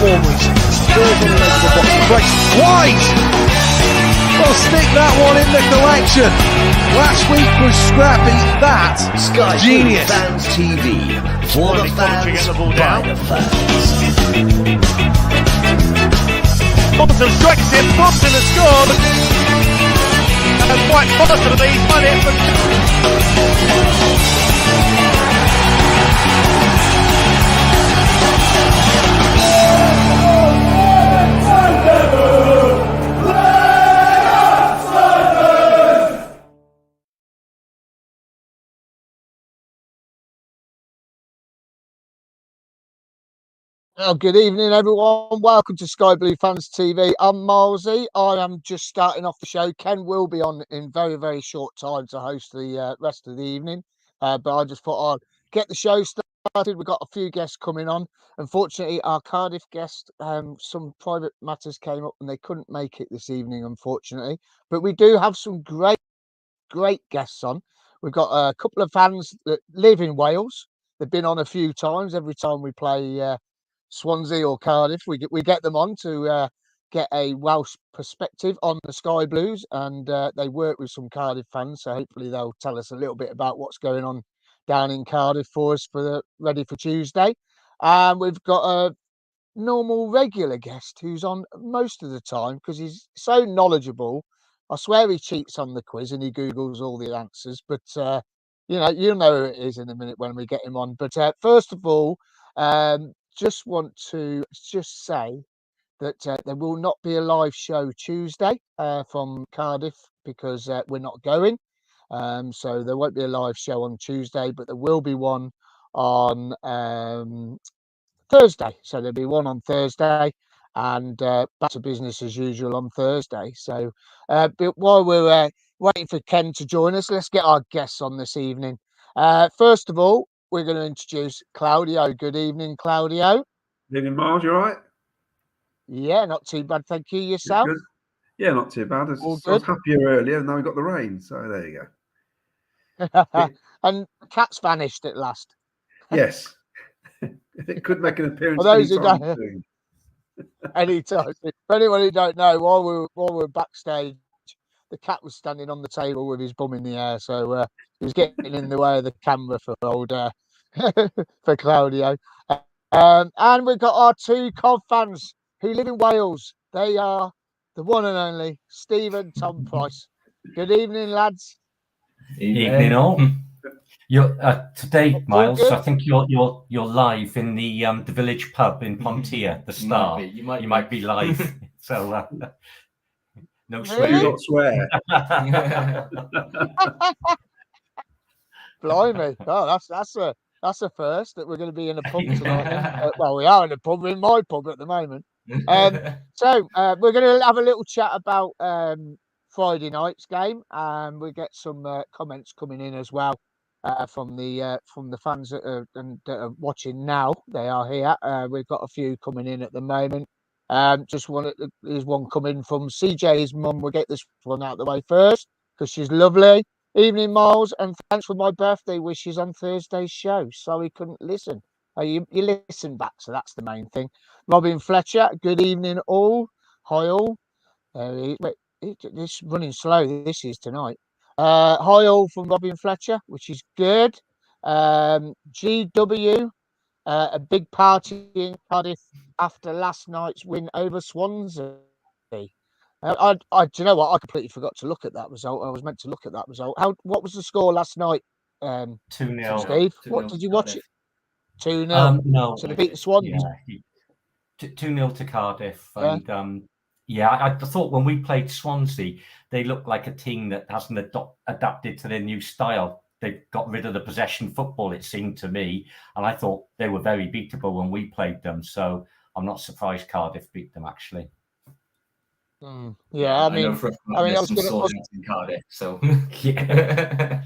performance. Spurs on the edge of the box. Breaks wide. Well, stick that one in the collection. Last week was scrappy. That Sky genius. Fans TV for the fans by the fans. Thompson strikes it. Thompson has scored. And quite possibly he's won it. Well, good evening, everyone. Welcome to Sky Blue Fans TV. I'm Milesy. I am just starting off the show. Ken will be on in very, very short time to host the rest of the evening. But I just thought I'd get the show started. We've got a few guests coming on. Unfortunately, our Cardiff guest, some private matters came up and they couldn't make it this evening, unfortunately. But we do have some great guests on. We've got a couple of fans that live in Wales. They've been on a few times. Every time we play Swansea or Cardiff, we get them on to get a Welsh perspective on the Sky Blues, and they work with some Cardiff fans, so hopefully they'll tell us a little bit about what's going on down in Cardiff for us ready for Tuesday. And we've got a normal regular guest who's on most of the time because he's so knowledgeable. I swear he cheats on the quiz and he Googles all the answers, but you'll know who it is in a minute when we get him on. But first of all, just want to say that there will not be a live show Tuesday from Cardiff because we're not going. So there won't be a live show on Tuesday, but there will be one on Thursday. So there'll be one on Thursday and back to business as usual on Thursday. So but while we're waiting for Ken to join us, let's get our guests on this evening. First of all, we're going to introduce Claudio. Good evening, Claudio. Good evening, Miles. You all right? Yeah, not too bad. Thank you. Yourself? Good. Yeah, not too bad. I was happier earlier, and now we got the rain. So there you go. And the cat's vanished at last. Yes. It could make an appearance anytime. For anyone who don't know, while we were backstage, the cat was standing on the table with his bum in the air, so he was getting in the way of the camera for for Claudio. And we've got our two Cov fans who live in Wales. They are the one and only Steve and Tom Price. Good evening, lads. Evening all. You're today, Miles. I think you're live in the village pub in Pontia, the Star. You might be live. So no swearing. Do not swear. Blimey! Oh, that's a first that we're going to be in a pub tonight. Well, we are in a pub, in my pub at the moment. So we're going to have a little chat about Friday night's game, and we get some comments coming in as well from the fans that are watching now. They are here. We've got a few coming in at the moment. There's one coming from CJ's mum. We'll get this one out of the way first because she's lovely. Evening, Miles, and thanks for my birthday wishes on Thursday's show. Sorry, couldn't listen. You listen back, so that's the main thing. Robin Fletcher, good evening, all. Hi, all. It's running slow. This is tonight. Hi, all from Robin Fletcher, which is good. GW, a big party in Cardiff after last night's win over Swansea. Do you know what? I completely forgot to look at that result. I was meant to look at that result. What was the score last night? 2-0. Steve, what did you watch it? 2-0. No. So they beat the Swans. Yeah. 2-0 to Cardiff. And I thought when we played Swansea, they looked like a team that hasn't adapted to their new style. They got rid of the possession football, it seemed to me. And I thought they were very beatable when we played them. So I'm not surprised Cardiff beat them, actually. Yeah, I mean, I was in Cardiff, so yeah.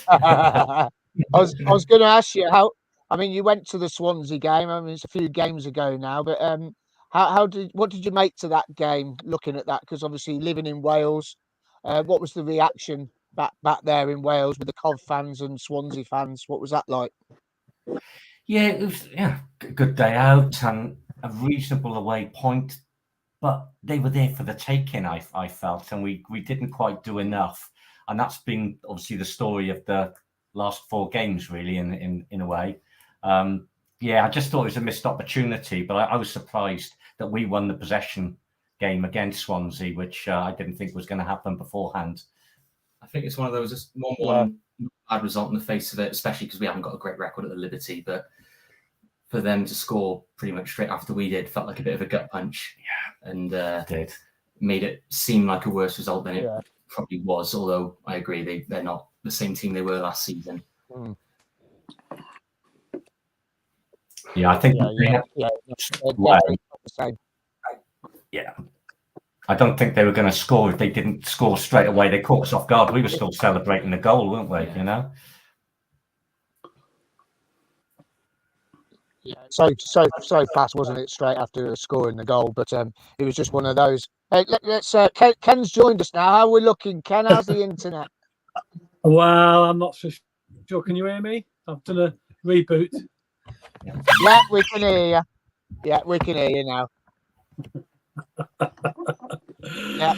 I was going to ask you how. I mean, you went to the Swansea game. I mean, it's a few games ago now, but what did you make to that game? Looking at that, because obviously living in Wales, what was the reaction back there in Wales with the Cov fans and Swansea fans? What was that like? Yeah, it was a good day out, and a reasonable away point, but they were there for the taking, I felt, and we didn't quite do enough. And that's been obviously the story of the last 4 games, really, in a way. I just thought it was a missed opportunity, but I was surprised that we won the possession game against Swansea, which I didn't think was going to happen beforehand. I think it's one of those, just one bad result in the face of it, especially because we haven't got a great record at the Liberty, but for them to score pretty much straight after we did felt like a bit of a gut punch. Yeah. And did. Made it seem like a worse result than it probably was, although I agree they're not the same team they were last season. Yeah, I think I don't think they were going to score if they didn't score straight away. They caught us off guard. We were still celebrating the goal, weren't we? Yeah. You know. Yeah, so fast, wasn't it? Straight after scoring the goal, but it was just one of those. Hey, let's. Ken's joined us now. How are we looking, Ken? How's the internet? Well, I'm not so sure. Can you hear me? I've done a reboot. Yeah, we can hear you. Yeah, we can hear you now. Yeah.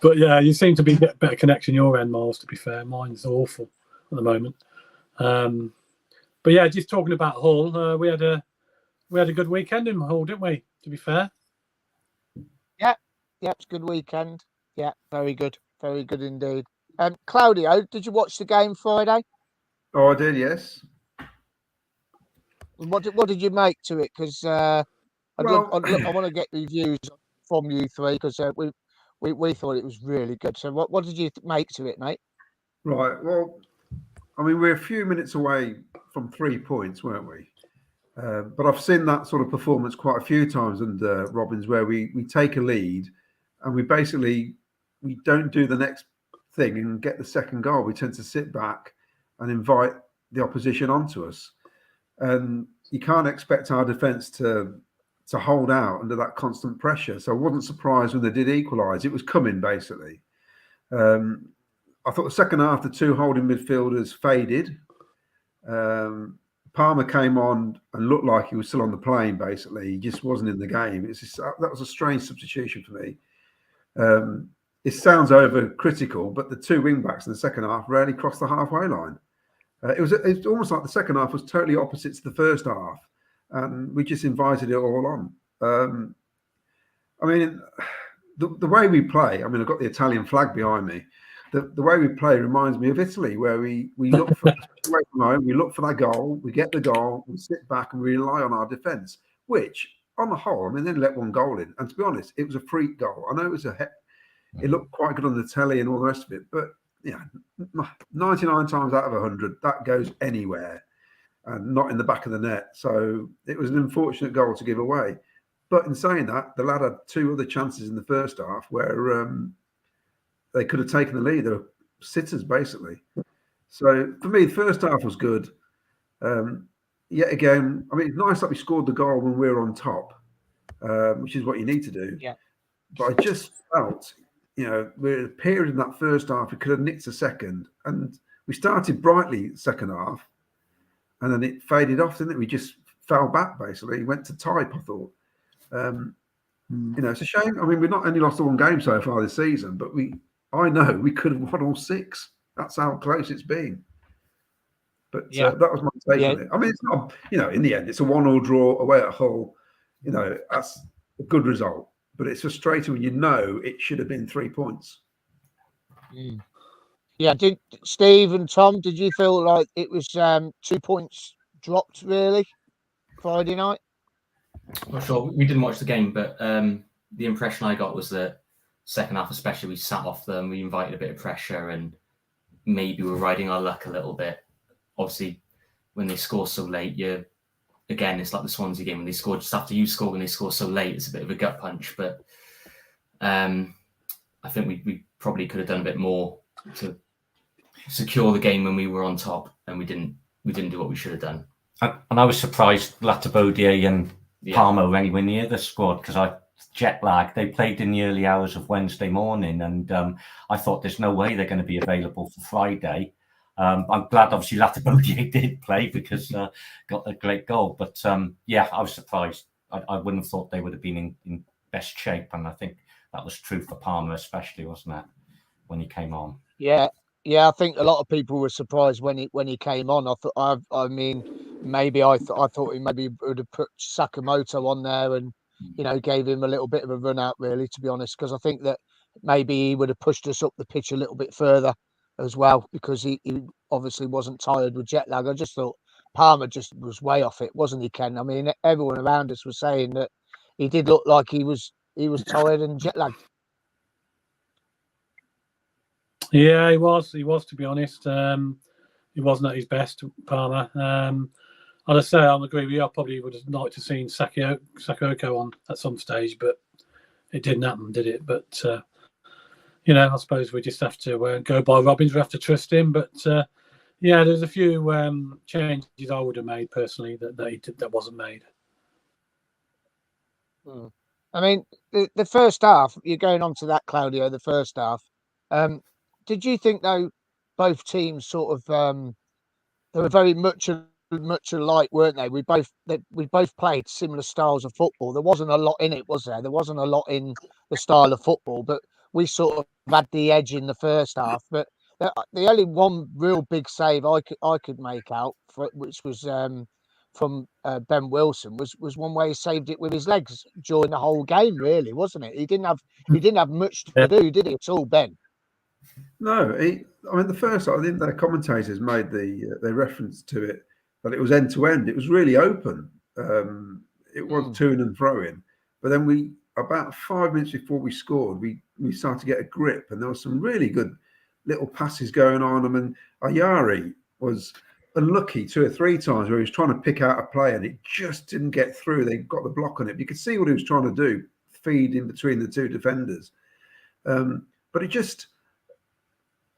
But yeah, you seem to be getting better connection your end, Miles, to be fair. Mine's awful at the moment. But yeah, just talking about Hull, we had a good weekend in Hull, didn't we? To be fair. Yeah, it's a good weekend. Yeah, very good indeed. Claudio, did you watch the game Friday? Oh, I did, yes. What did you make to it? Because I want to get reviews from you three, because we thought it was really good. So what did you make to it, mate? Right. Well, I mean, we're a few minutes away from 3 points, weren't we? But I've seen that sort of performance quite a few times under Robbins, where we take a lead and we don't do the next thing and get the second goal. We tend to sit back and invite the opposition onto us. And you can't expect our defence to hold out under that constant pressure. So I wasn't surprised when they did equalise. It was coming, basically. I thought the second half, the 2 holding midfielders faded. Palmer came on and looked like he was still on the plane, basically. He just wasn't in the game. That was a strange substitution for me. It sounds overcritical, but the 2 wing-backs in the second half rarely crossed the halfway line. It was almost like the second half was totally opposite to the first half, and we just invited it all on. I mean, the way we play, I mean, I've got the Italian flag behind me. The way we play reminds me of Italy, where we look for away from home, we look for that goal, we get the goal, we sit back and we rely on our defence, which on the whole, I mean, they let 1 goal in. And to be honest, it was a freak goal. I know it was it looked quite good on the telly and all the rest of it, but 99 times out of 100, that goes anywhere and not in the back of the net. So it was an unfortunate goal to give away. But in saying that, the lad had 2 other chances in the first half where they could have taken the lead. They were sitters, basically. So for me, the first half was good. Yet again, I mean, it's nice that we scored the goal when we were on top, which is what you need to do. Yeah. But I just felt, we're a period in that first half, we could have nicked a second. And we started brightly second half, and then it faded off, didn't it? We just fell back, basically. Went to type, I thought. It's a shame. I mean, we've not only lost the 1 game so far this season, but I know we could have won all 6. That's how close it's been. But that was my take on it. I mean, it's not, in the end, it's a 1-1 draw away at Hull. That's a good result. But it's frustrating when it should have been 3 points. Yeah, did Steve and Tom, did you feel like it was 2 points dropped, really, Friday night? Not sure. We didn't watch the game, but the impression I got was that second half, especially, we sat off them, we invited a bit of pressure, and maybe we're riding our luck a little bit. Obviously, when they score so late, it's like the Swansea game when they score just after you score. When they score so late, it's a bit of a gut punch. But I think we probably could have done a bit more to secure the game when we were on top, and we didn't do what we should have done. And I was surprised Latabodier and Palmer were anywhere near the squad, because jet lag. They played in the early hours of Wednesday morning, and I thought there's no way they're going to be available for Friday. I'm glad, obviously, Latabodier did play, because got a great goal. But I was surprised I wouldn't have thought they would have been in best shape, and I think that was true for Palmer, especially, wasn't it, when he came on? Yeah, I think a lot of people were surprised when he came on. I mean, maybe I thought he maybe would have put Sakamoto on there and gave him a little bit of a run out, really, to be honest, because I think that maybe he would have pushed us up the pitch a little bit further as well, because he obviously wasn't tired with jet lag. I just thought Palmer just was way off it, wasn't he, Ken? I mean, everyone around us was saying that he did look like he was tired and jet lagged. Yeah, he was, to be honest. He wasn't at his best, Palmer. I'd say, I agree with you. I probably would have liked to have seen Sakoko on at some stage, but it didn't happen, did it? But, I suppose we just have to go by Robbins. We have to trust him. But, there's a few changes I would have made personally that wasn't made. I mean, the first half, you're going on to that, Claudio, the first half. Did you think, though, both teams sort of they were very much alike, weren't they? We both played similar styles of football. There wasn't a lot in it, was there? There wasn't a lot in the style of football, but we sort of had the edge in the first half. But the only one real big save I could make out, which was from Ben Wilson, was one where he saved it with his legs during the whole game. Really, wasn't it? He didn't have much to do, did he, at all, Ben? No, I mean, the first, I think the commentators made the reference to it, that it was end to end. It was really open. It was to and fro-in. But then about 5 minutes before we scored, we started to get a grip, and there was some really good little passes going on. I mean, Ayari was unlucky 2 or 3 times where he was trying to pick out a play and it just didn't get through. They got the block on it. You could see what he was trying to do, feed in between the 2 defenders. But it just...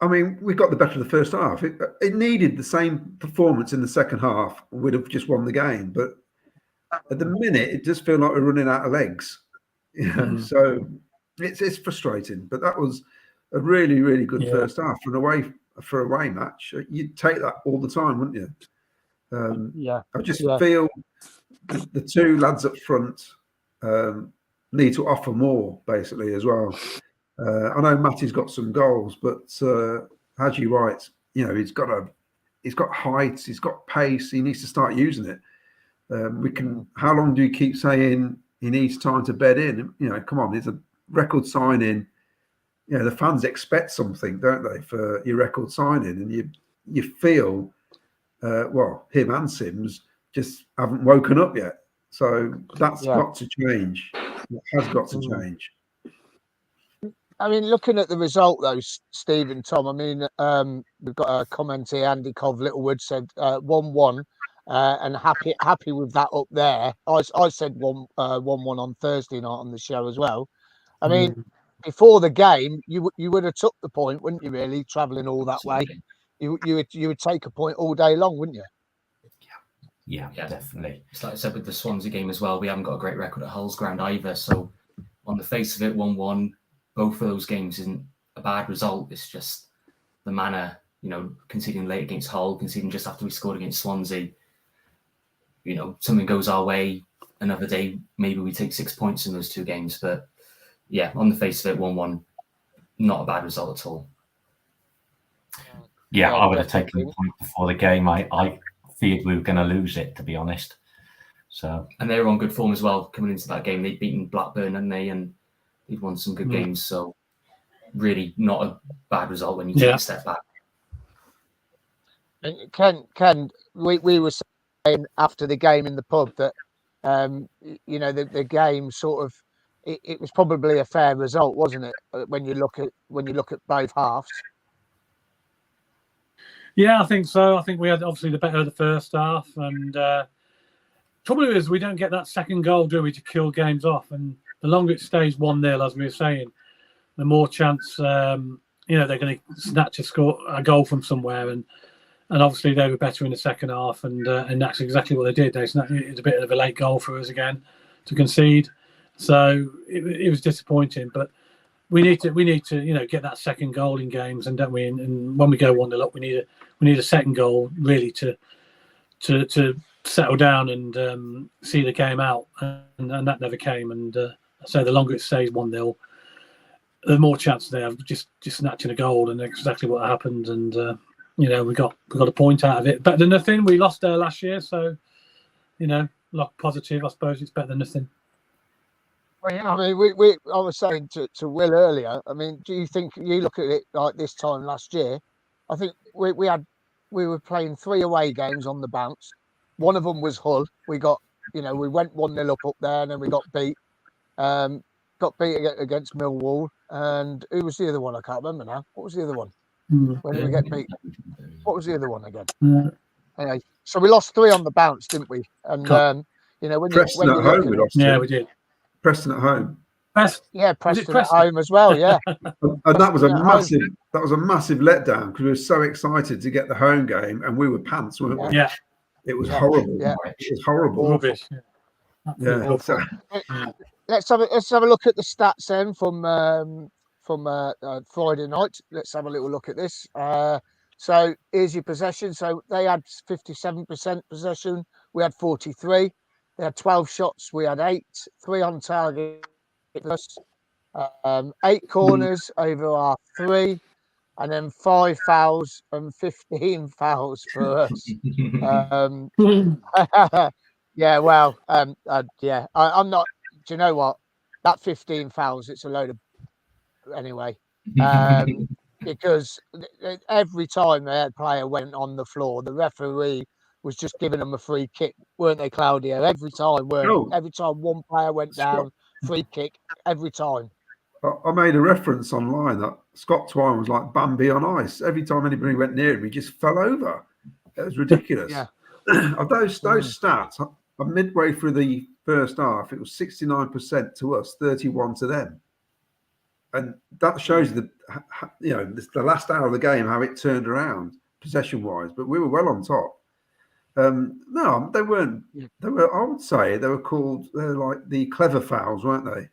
I mean, we got the better of the first half. It needed the same performance in the second half. We'd have just won the game. But at the minute, it just feels like we're running out of legs. So it's frustrating. But that was a really, really good first half for a away match. You'd take that all the time, wouldn't you? I just feel the 2 lads up front need to offer more, basically, as well. I know Matty's got some goals, but as you right, he's got height, he's got pace. He needs to start using it. How long do you keep saying he needs time to bed in? Come on, it's a record signing. The fans expect something, don't they, for your record signing, and you feel, him and Sims just haven't woken up yet. So that's got to change. It has got to change. I mean, looking at the result, though, Steve and Tom, I mean, we've got a comment here. Andy Cov Littlewood said 1-1 and happy with that up there. I said 1-1 on Thursday night on the show as well. I mean, before the game, you would have took the point, wouldn't you, really, travelling all that way? You would take a point all day long, wouldn't you? Yeah, definitely. It's like I said with the Swansea game as well, we haven't got a great record at Hull's ground either. So on the face of it, 1-1, both of those games isn't a bad result. It's just the manner, conceding late against Hull, conceding just after we scored against Swansea. Something goes our way. Another day, maybe we take 6 points in those 2 games. But yeah, on the face of it, 1-1, not a bad result at all. Yeah, I would have taken the point before the game. I feared we were going to lose it, to be honest. So, and they were on good form as well coming into that game. They'd beaten Blackburn, and they'd won some good games. So really not a bad result when you take a step back. And Ken, we were saying after the game in the pub that the game sort of it was probably a fair result, wasn't it? When you look at both halves. Yeah, I think so. I think we had obviously the better of the first half, and trouble is we don't get that second goal, do we, to kill games off. And the longer it stays 1-0, as we were saying, the more chance they're going to snatch a goal from somewhere. And obviously they were better in the second half, and that's exactly what they did. It was a bit of a late goal for us again to concede, so it was disappointing. But we need to get that second goal in games, and when we go 1-0 up, we need a second goal really to settle down and see the game out, and that never came. And so the longer it stays 1-0, the more chance they have just snatching a goal, and exactly what happened. And we got a point out of it. Better than nothing. We lost there last year, so look positive. I suppose it's better than nothing. Well, yeah, I mean, I was saying to Will earlier. I mean, do you think you look at it like this time last year? I think we were playing 3 away games on the bounce. One of them was Hull. We got, we went 1-0 up there, and then we got beat. Got beat against Millwall, and who was the other one? I can't remember now. What was the other one? When did we get beat? What was the other one again? Anyway, so we lost 3 on the bounce, didn't we? And when Preston you at home, we lost. Yeah, we did. Preston at home. Preston at home as well. Yeah, and that was a massive. That was a massive letdown because we were so excited to get the home game, and we were pants, weren't we? Yeah, it was horrible. Yeah. It was horrible. Rubbish. Yeah. So, let's have a look at the stats then from Friday night. Let's have a little look at this. So here's your possession. So they had 57% possession. We had 43. They had 12 shots. We had 8. 3 on target. 8 corners over our 3, and then 5 fouls and 15 fouls for us. Yeah, well, I'm not. Do you know what? That 15 fouls, it's a load of anyway. Because every time a player went on the floor, the referee was just giving them a free kick, weren't they, Claudio? Every time, every time one player went down, free kick, every time. I made a reference online that Scott Twine was like Bambi on ice. Every time anybody went near him, he just fell over. It was ridiculous. Yeah. Of those stats, midway through the first half, it was 69% to us, 31 to them. And that shows you the last hour of the game, how it turned around possession-wise. But we were well on top. No, they weren't. They were. I would say they were called. They're like the clever fouls, weren't they?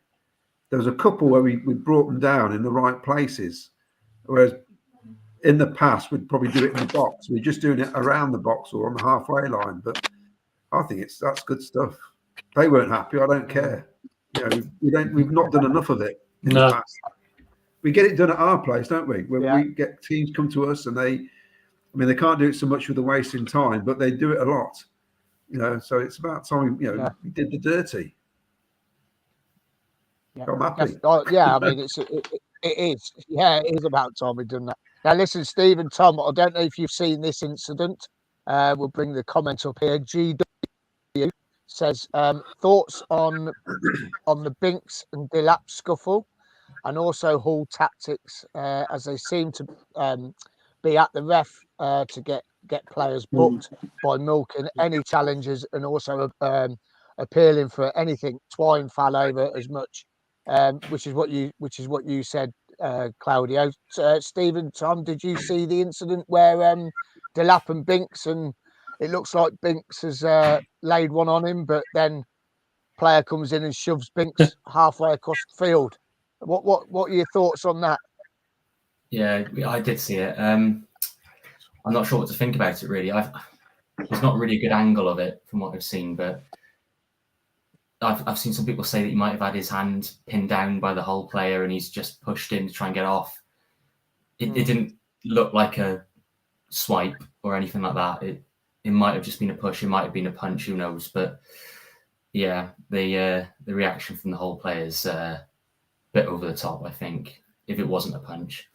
There was a couple where we brought them down in the right places, whereas in the past we'd probably do it in the box. We're just doing it around the box or on the halfway line. But I think that's good stuff. They weren't happy. I don't care. We've not done enough of it in the past. We get it done at our place, don't we? When we get teams come to us and they can't do it so much with the wasting time, but they do it a lot. So it's about time. We did the dirty. Yeah. I'm happy. I mean, it is. Yeah, it is about time we've done that. Now, listen, Steve and Tom, I don't know if you've seen this incident. We'll bring the comment up here. GW says thoughts on the Binks and Delap scuffle, and also Hull tactics as they seem to be at the ref to get players booked by milking any challenges, and also appealing for anything. Twine fell over as much, which is what you said, Claudio. Stephen, Tom, did you see the incident where Delap and Binks, and it looks like Binks has laid one on him, but then player comes in and shoves Binks halfway across the field? What are your thoughts on that? Yeah, I did see it. I'm not sure what to think about it, really. There's not really a good angle of it from what I've seen, but I've seen some people say that he might have had his hand pinned down by the Hull player and he's just pushed him to try and get off. It didn't look like a swipe or anything like that. It might have just been a push. It might have been a punch. Who knows? But yeah, the reaction from the Hull players a bit over the top, I think, if it wasn't a punch.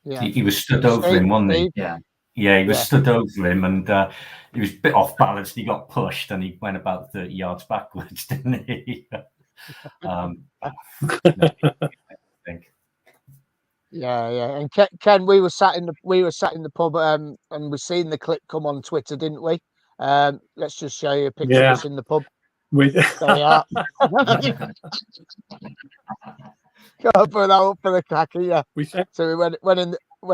Yeah. He was stood over him, wasn't he? Yeah, he was stood over him, and he was a bit off balance. And he got pushed, and he went about 30 yards backwards, didn't he? I think. Yeah. And Ken, we were sat in the pub, and we seen the clip come on Twitter, didn't we? Let's just show you a picture of us in the pub. There we are. Go put that up for the khaki, yeah. So we went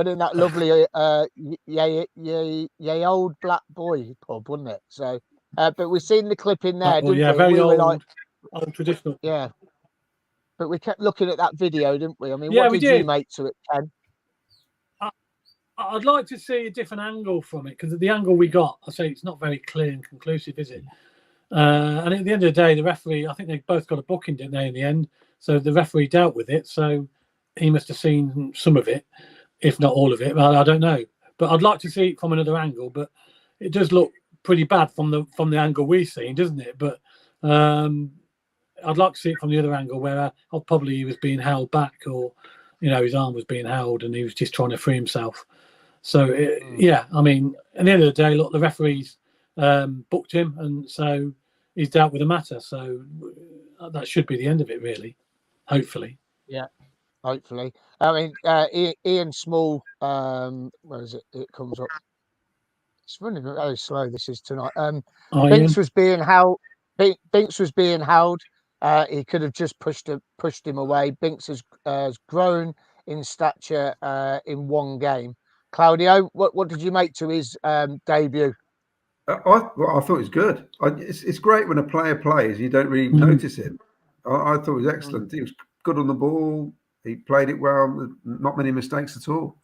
in that lovely yay old black boy pub, wasn't it? So, but we've seen the clip in there, didn't we? Very old, were old traditional. Yeah, but we kept looking at that video, didn't we? I mean, what did you make to it, Ken? I'd like to see a different angle from it, because the angle we got, I say, it's not very clear and conclusive, is it? And at the end of the day, the referee, I think they both got a booking, didn't they, in the end? So the referee dealt with it. So he must have seen some of it, if not all of it. Well, I don't know. But I'd like to see it from another angle. But it does look pretty bad from the angle we've seen, doesn't it? But I'd like to see it from the other angle, where probably he was being held back, or his arm was being held and he was just trying to free himself. So yeah, I mean, at the end of the day, look, the referees booked him, and so he's dealt with the matter. So that should be the end of it, really. Hopefully. Yeah, hopefully. I mean, Ian Small, where is it? It comes up. It's running very slow. This is tonight. Binks was being held. Binks was being held. He could have just pushed him away. Binks has grown in stature in one game. Claudio, what did you make to his debut? I thought it was good. It's great when a player plays, you don't really notice him. I thought it was excellent. He was good on the ball. He played it well. Not many mistakes at all.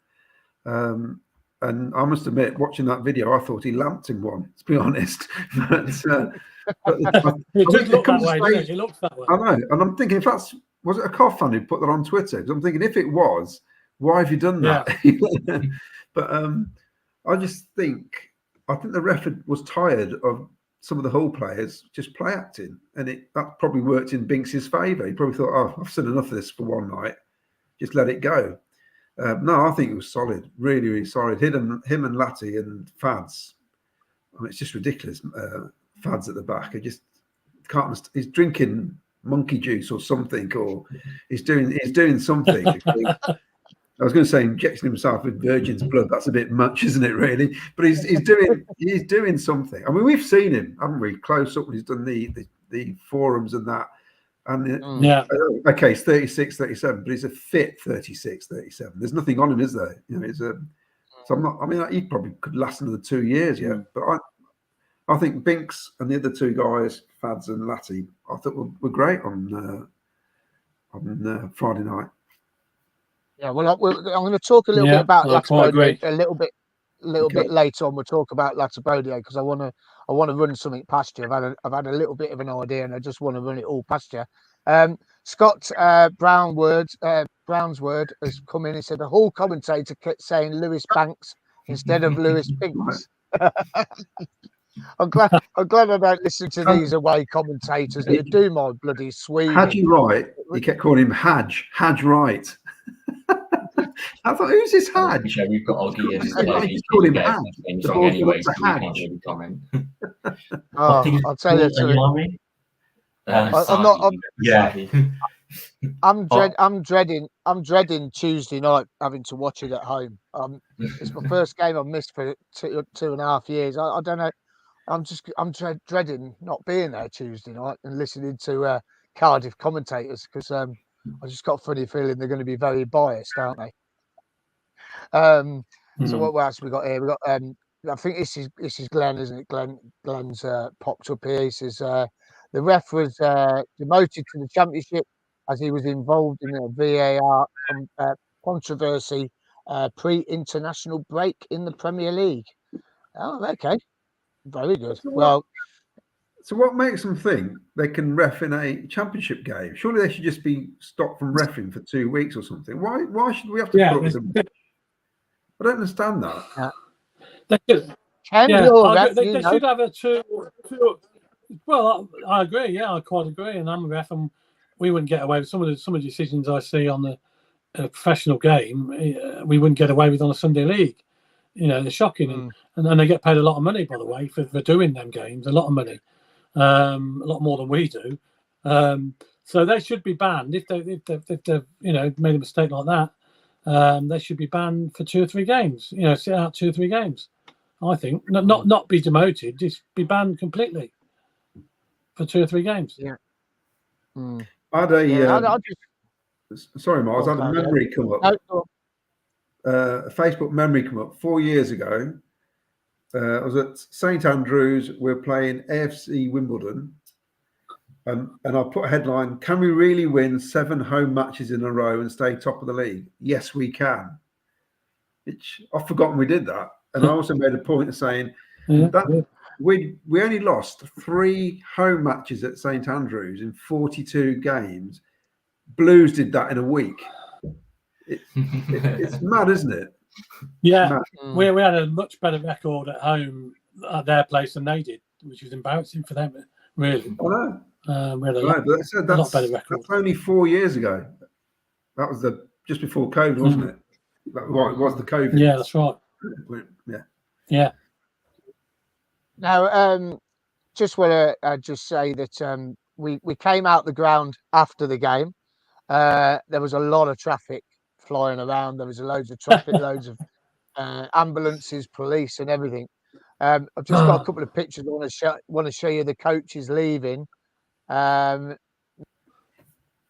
And I must admit, watching that video, I thought he lamped him one, to be honest. But it does look that way, doesn't it? It looks that way. I know. And I'm thinking, was it a Cough fan who put that on Twitter? Because I'm thinking, if it was, why have you done that? Yeah. But I think the ref was tired of some of the Hull players just play acting, and that probably worked in Binks's favour. He probably thought, "Oh, I've seen enough of this for one night. Just let it go." No, I think it was solid, really, really solid. Him and Latty and Fads. I mean, it's just ridiculous. Fads at the back. I just can't. He's drinking monkey juice or something, or he's doing something. I was going to say injecting himself with virgin's blood. That's a bit much, isn't it? Really, but he's doing something. I mean, we've seen him, haven't we? Close up when he's done the forums and that. And yeah, okay, he's 36, 37, but he's a fit 36, 37. There's nothing on him, is there? So I'm not. I mean, he probably could last another 2 years yet. But I think Binks and the other two guys, Fads and Latty, I thought were great on Friday night. Yeah, well, I'm going to talk a little bit about Latibodier a little bit later on. We'll talk about Latibodier because I want to run something past you. I've had a little bit of an idea, and I just want to run it all past you. Scott Brownsword has come in and said the Hull commentator kept saying Lewis Banks instead of Lewis Binks. I'm glad I don't listen to these away commentators that do my bloody Swede. Hadji Wright, he kept calling him Hadge Wright. I thought, who's this Hadge? We've got Oggy and he's called him Hadge. Anyway, so we can't really comment. I'll tell you. I'm dreading Tuesday night having to watch it at home. It's my first game I've missed for 2.5 years. I don't know. I'm dreading not being there Tuesday night and listening to Cardiff commentators because I just got a funny feeling they're going to be very biased, aren't they? So what else we got here? We got I think this is Glenn, isn't it? Glenn's popped up here. He says the ref was demoted to the championship as he was involved in a VAR controversy pre-international break in the Premier League. Oh, okay. Very good. So what makes them think they can ref in a championship game? Surely they should just be stopped from reffing for 2 weeks or something. Why should we have to put them? I don't understand that. They should have a two. Well, I agree. Yeah, I quite agree. And I'm a ref, and we wouldn't get away with some of the decisions I see on the professional game. We wouldn't get away with on a Sunday league. They're shocking, and they get paid a lot of money, by the way, for doing them games. A lot of money, a lot more than we do. So they should be banned if they've made a mistake like that. They should be banned for 2 or 3 games. Sit out 2 or 3 games. I think not be demoted, just be banned completely for 2 or 3 games. Yeah. I had sorry, Miles. I had a memory come up. A Facebook memory come up 4 years ago. I was at St Andrews. We're playing AFC Wimbledon, and I put a headline: "Can we really win 7 home matches in a row and stay top of the league?" Yes, we can. which I've forgotten we did that. And I also made a point of saying Yeah. that we only lost 3 home matches at St Andrews in 42 games. Blues did that in a week. It's mad, isn't it? Yeah, mad. we had a much better record at home at their place than they did, which was embarrassing for them, really. I know. We had a But lot better record. That's only 4 years ago. That was just before COVID, wasn't it? Well, it was the COVID. Yeah, that's right. Yeah. Now, just want to just say that we came out the ground after the game. There was a lot of traffic flying around. There was loads of traffic, loads of ambulances, police, and everything. I've just got a couple of pictures. I want to show you the coaches leaving.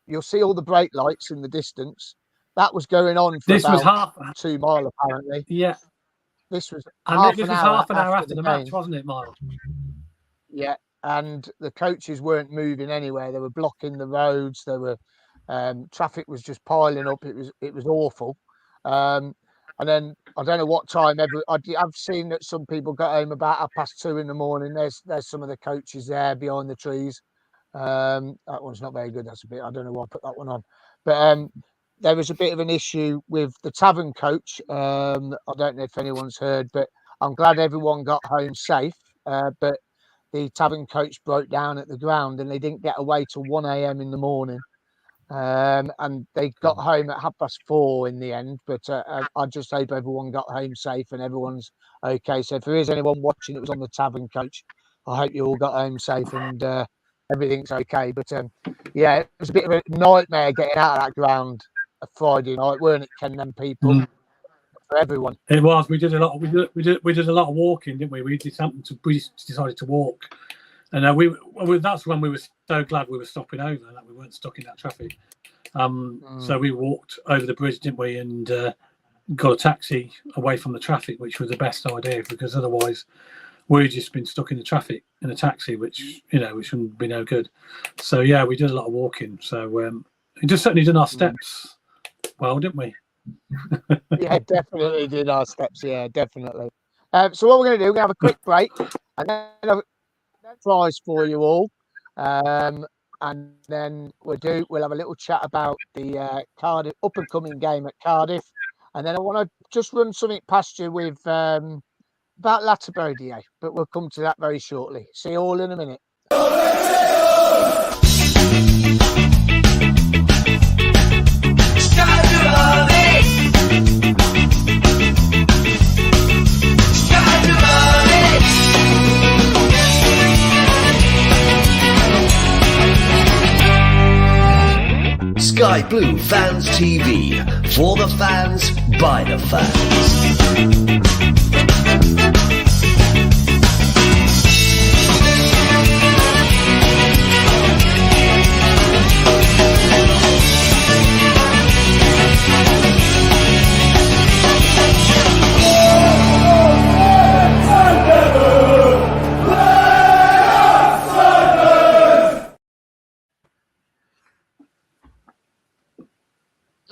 You'll see all the brake lights in the distance. That was going on for about 2 miles, apparently. Yeah. This was half an hour after the match, game. wasn't it, Miles? Yeah, and the coaches weren't moving anywhere. They were blocking the roads. There were traffic was just piling up. It was awful. And then I don't know what time. I've seen that some people got home about 2:30 in the morning. There's some of the coaches there behind the trees. That one's not very good. That's a bit. I don't know why I put that one on, but there was a bit of an issue with the tavern coach. I don't know if anyone's heard, but I'm glad everyone got home safe. But the tavern coach broke down at the ground and they didn't get away till 1 a.m. in the morning. And they got home at 4:30 in the end. But I just hope everyone got home safe and everyone's okay. So if there is anyone watching that was on the tavern coach, I hope you all got home safe and everything's okay. But yeah, it was a bit of a nightmare getting out of that ground a Friday night, weren't it, Ken? Them people for everyone. It was. We did a lot. We did a lot of walking, didn't we? We decided to walk, and that's when we were so glad we were stopping over that we weren't stuck in that traffic. So we walked over the bridge, didn't we, and got a taxi away from the traffic, which was the best idea because otherwise we'd just been stuck in the traffic in a taxi, which wouldn't be no good. So yeah, we did a lot of walking. So we just certainly did our steps well, didn't we? Yeah, definitely did our steps. Yeah, definitely. So what we're going to do, we're going to have a quick break and then have a prize for you all. And then we'll have a little chat about the Cardiff up and coming game at Cardiff. And then I want to just run something past you with about Latterbury DA, but we'll come to that very shortly. See you all in a minute. Sky Blue Fans TV. For the fans, by the fans.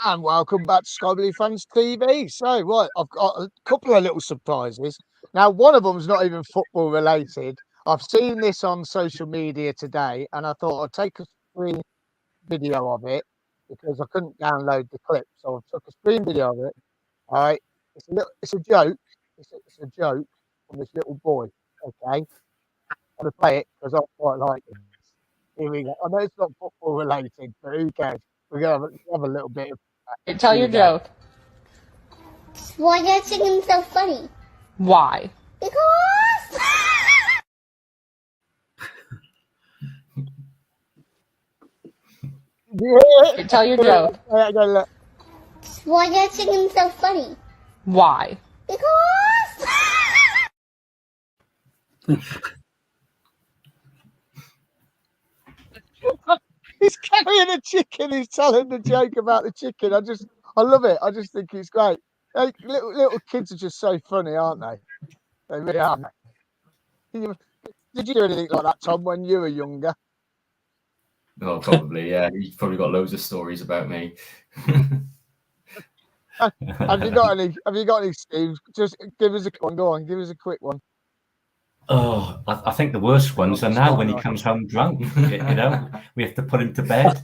And welcome back to Sky Blue Fans TV. So, right, I've got a couple of little surprises. Now, one of them's not even football related. I've seen this on social media today, and I thought I'd take a screen video of it because I couldn't download the clip. So I took a screen video of it. All right, it's a joke. It's a joke from this little boy. Okay, I'm gonna play it because I quite like it. Here we go. I know it's not football related, but who cares? We're gonna have a little bit of. Tell your joke. Why are chickens so funny? Why? Because. Tell your joke. Why are chickens so funny? Why? Because. He's carrying a chicken. He's telling the joke about the chicken. I love it. I just think it's great. Like, little kids are just so funny, aren't they? They really are. Did you do anything like that, Tom, when you were younger? Oh, probably, yeah. He's probably got loads of stories about me. Have you got any? Have you got any, Steve? Just give us a quick one. Go on, give us a quick one. Oh, I think the worst ones are now when he comes home drunk. You know, we have to put him to bed.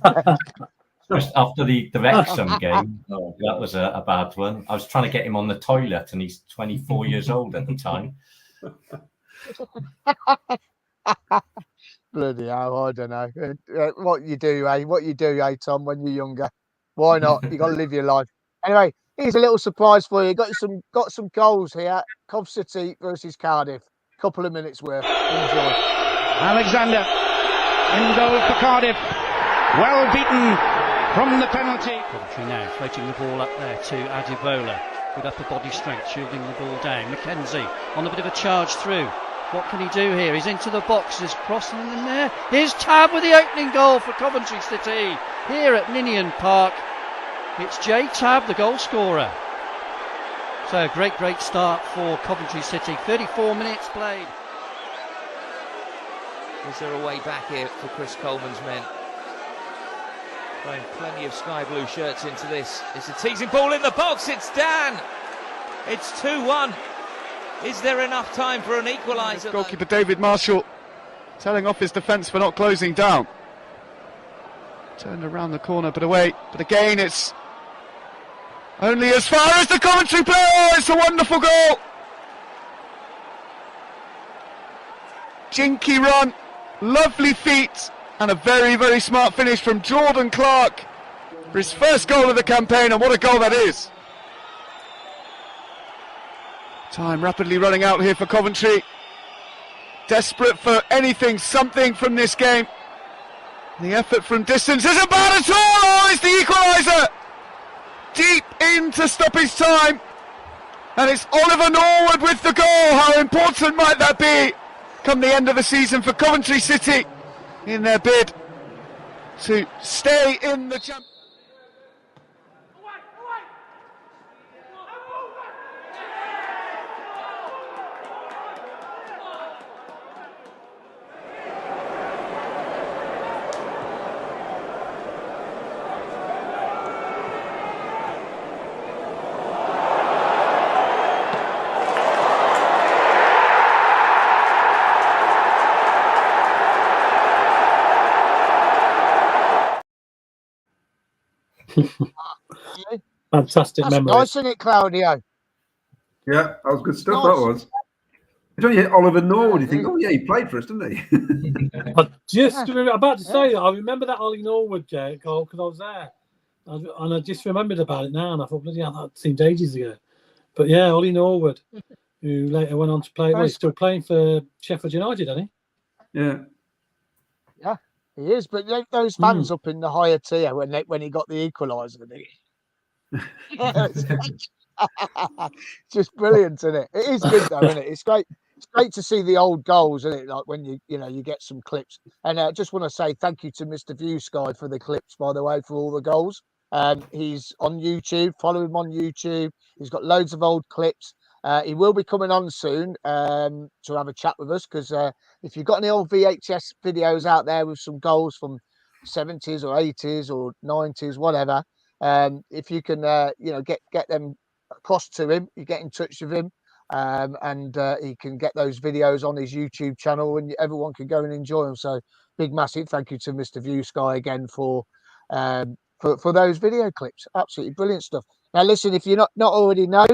Just after the Wrexham game, that was a bad one. I was trying to get him on the toilet, and he's 24 years old at the time. Bloody hell, I don't know. What you do, Tom, when you're younger? Why not? You got to live your life. Anyway, here's a little surprise for you. Got some goals here. Cov City versus Cardiff. Couple of minutes worth. Enjoy. Alexander in goal for Cardiff. Well beaten from the penalty. Coventry now floating the ball up there to Adibola with upper body strength, shielding the ball down. McKenzie on a bit of a charge through. What can he do here? He's into the boxes, crossing in there. Here's Tab with the opening goal for Coventry City here at Ninian Park. It's Jay Tab, the goal scorer. So great start for Coventry City. 34 minutes played. Is there a way back here for Chris Coleman's men? Throwing plenty of sky blue shirts into this. It's a teasing ball in the box. It's Dan. It's 2-1. Is there enough time for an equaliser? Goalkeeper David Marshall telling off his defence for not closing down. Turned around the corner, but away. But again, it's only as far as the Coventry player. Oh, it's a wonderful goal. Jinky run, lovely feet, and a very smart finish from Jordan Clark for his first goal of the campaign, and what a goal that is. Time rapidly running out here for Coventry. Desperate for anything, something from this game. The effort from distance isn't bad at all. Oh, it's the equaliser. Deep into stoppage time. And it's Oliver Norwood with the goal. How important might that be come the end of the season for Coventry City in their bid to stay in the Championship? Fantastic That's memory. nice, isn't it, Claudio? Yeah, that was good stuff. That was. It's only Oliver Norwood. You think, oh yeah, he played for us, didn't he? I just about to say that. I remember that Ollie Norwood goal because I was there, and I just remembered about it now, and I thought, bloody hell, that seemed ages ago. But yeah, Ollie Norwood, who later went on to play. Well, he's still playing for Sheffield United, isn't he? Yeah. Yeah, he is. But those fans up in the higher tier when he got the equaliser, just brilliant, isn't it? It is good though, isn't it? It's great. It's great to see the old goals, isn't it? Like when you get some clips. And I just want to say thank you to Mr. View Sky for the clips, by the way, for all the goals. He's on YouTube. Follow him on YouTube. He's got loads of old clips. He will be coming on soon to have a chat with us because if you've got any old VHS videos out there with some goals from 70s or 80s or 90s, whatever. If you can, get them across to him, you get in touch with him, and he can get those videos on his YouTube channel, and everyone can go and enjoy them. So, big, massive thank you to Mr. View Sky again for those video clips. Absolutely brilliant stuff. Now, listen, if you're not already know,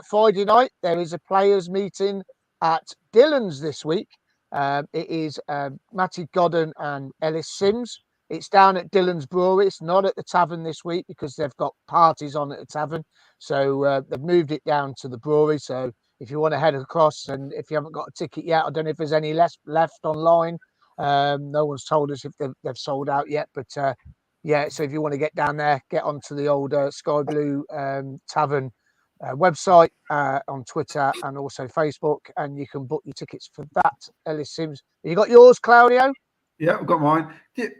Friday night there is a players' meeting at Dillon's this week. It is Matty Godden and Ellis Sims. It's down at Dillon's Brewery. It's not at the tavern this week because they've got parties on at the tavern. So they've moved it down to the brewery. So if you want to head across, and if you haven't got a ticket yet, I don't know if there's any left online. No one's told us if they've sold out yet. But yeah, so if you want to get down there, get onto the old Sky Blue Tavern website on Twitter and also Facebook, and you can book your tickets for that. Ellis Sims. You got yours, Claudio? Yeah, I've got mine.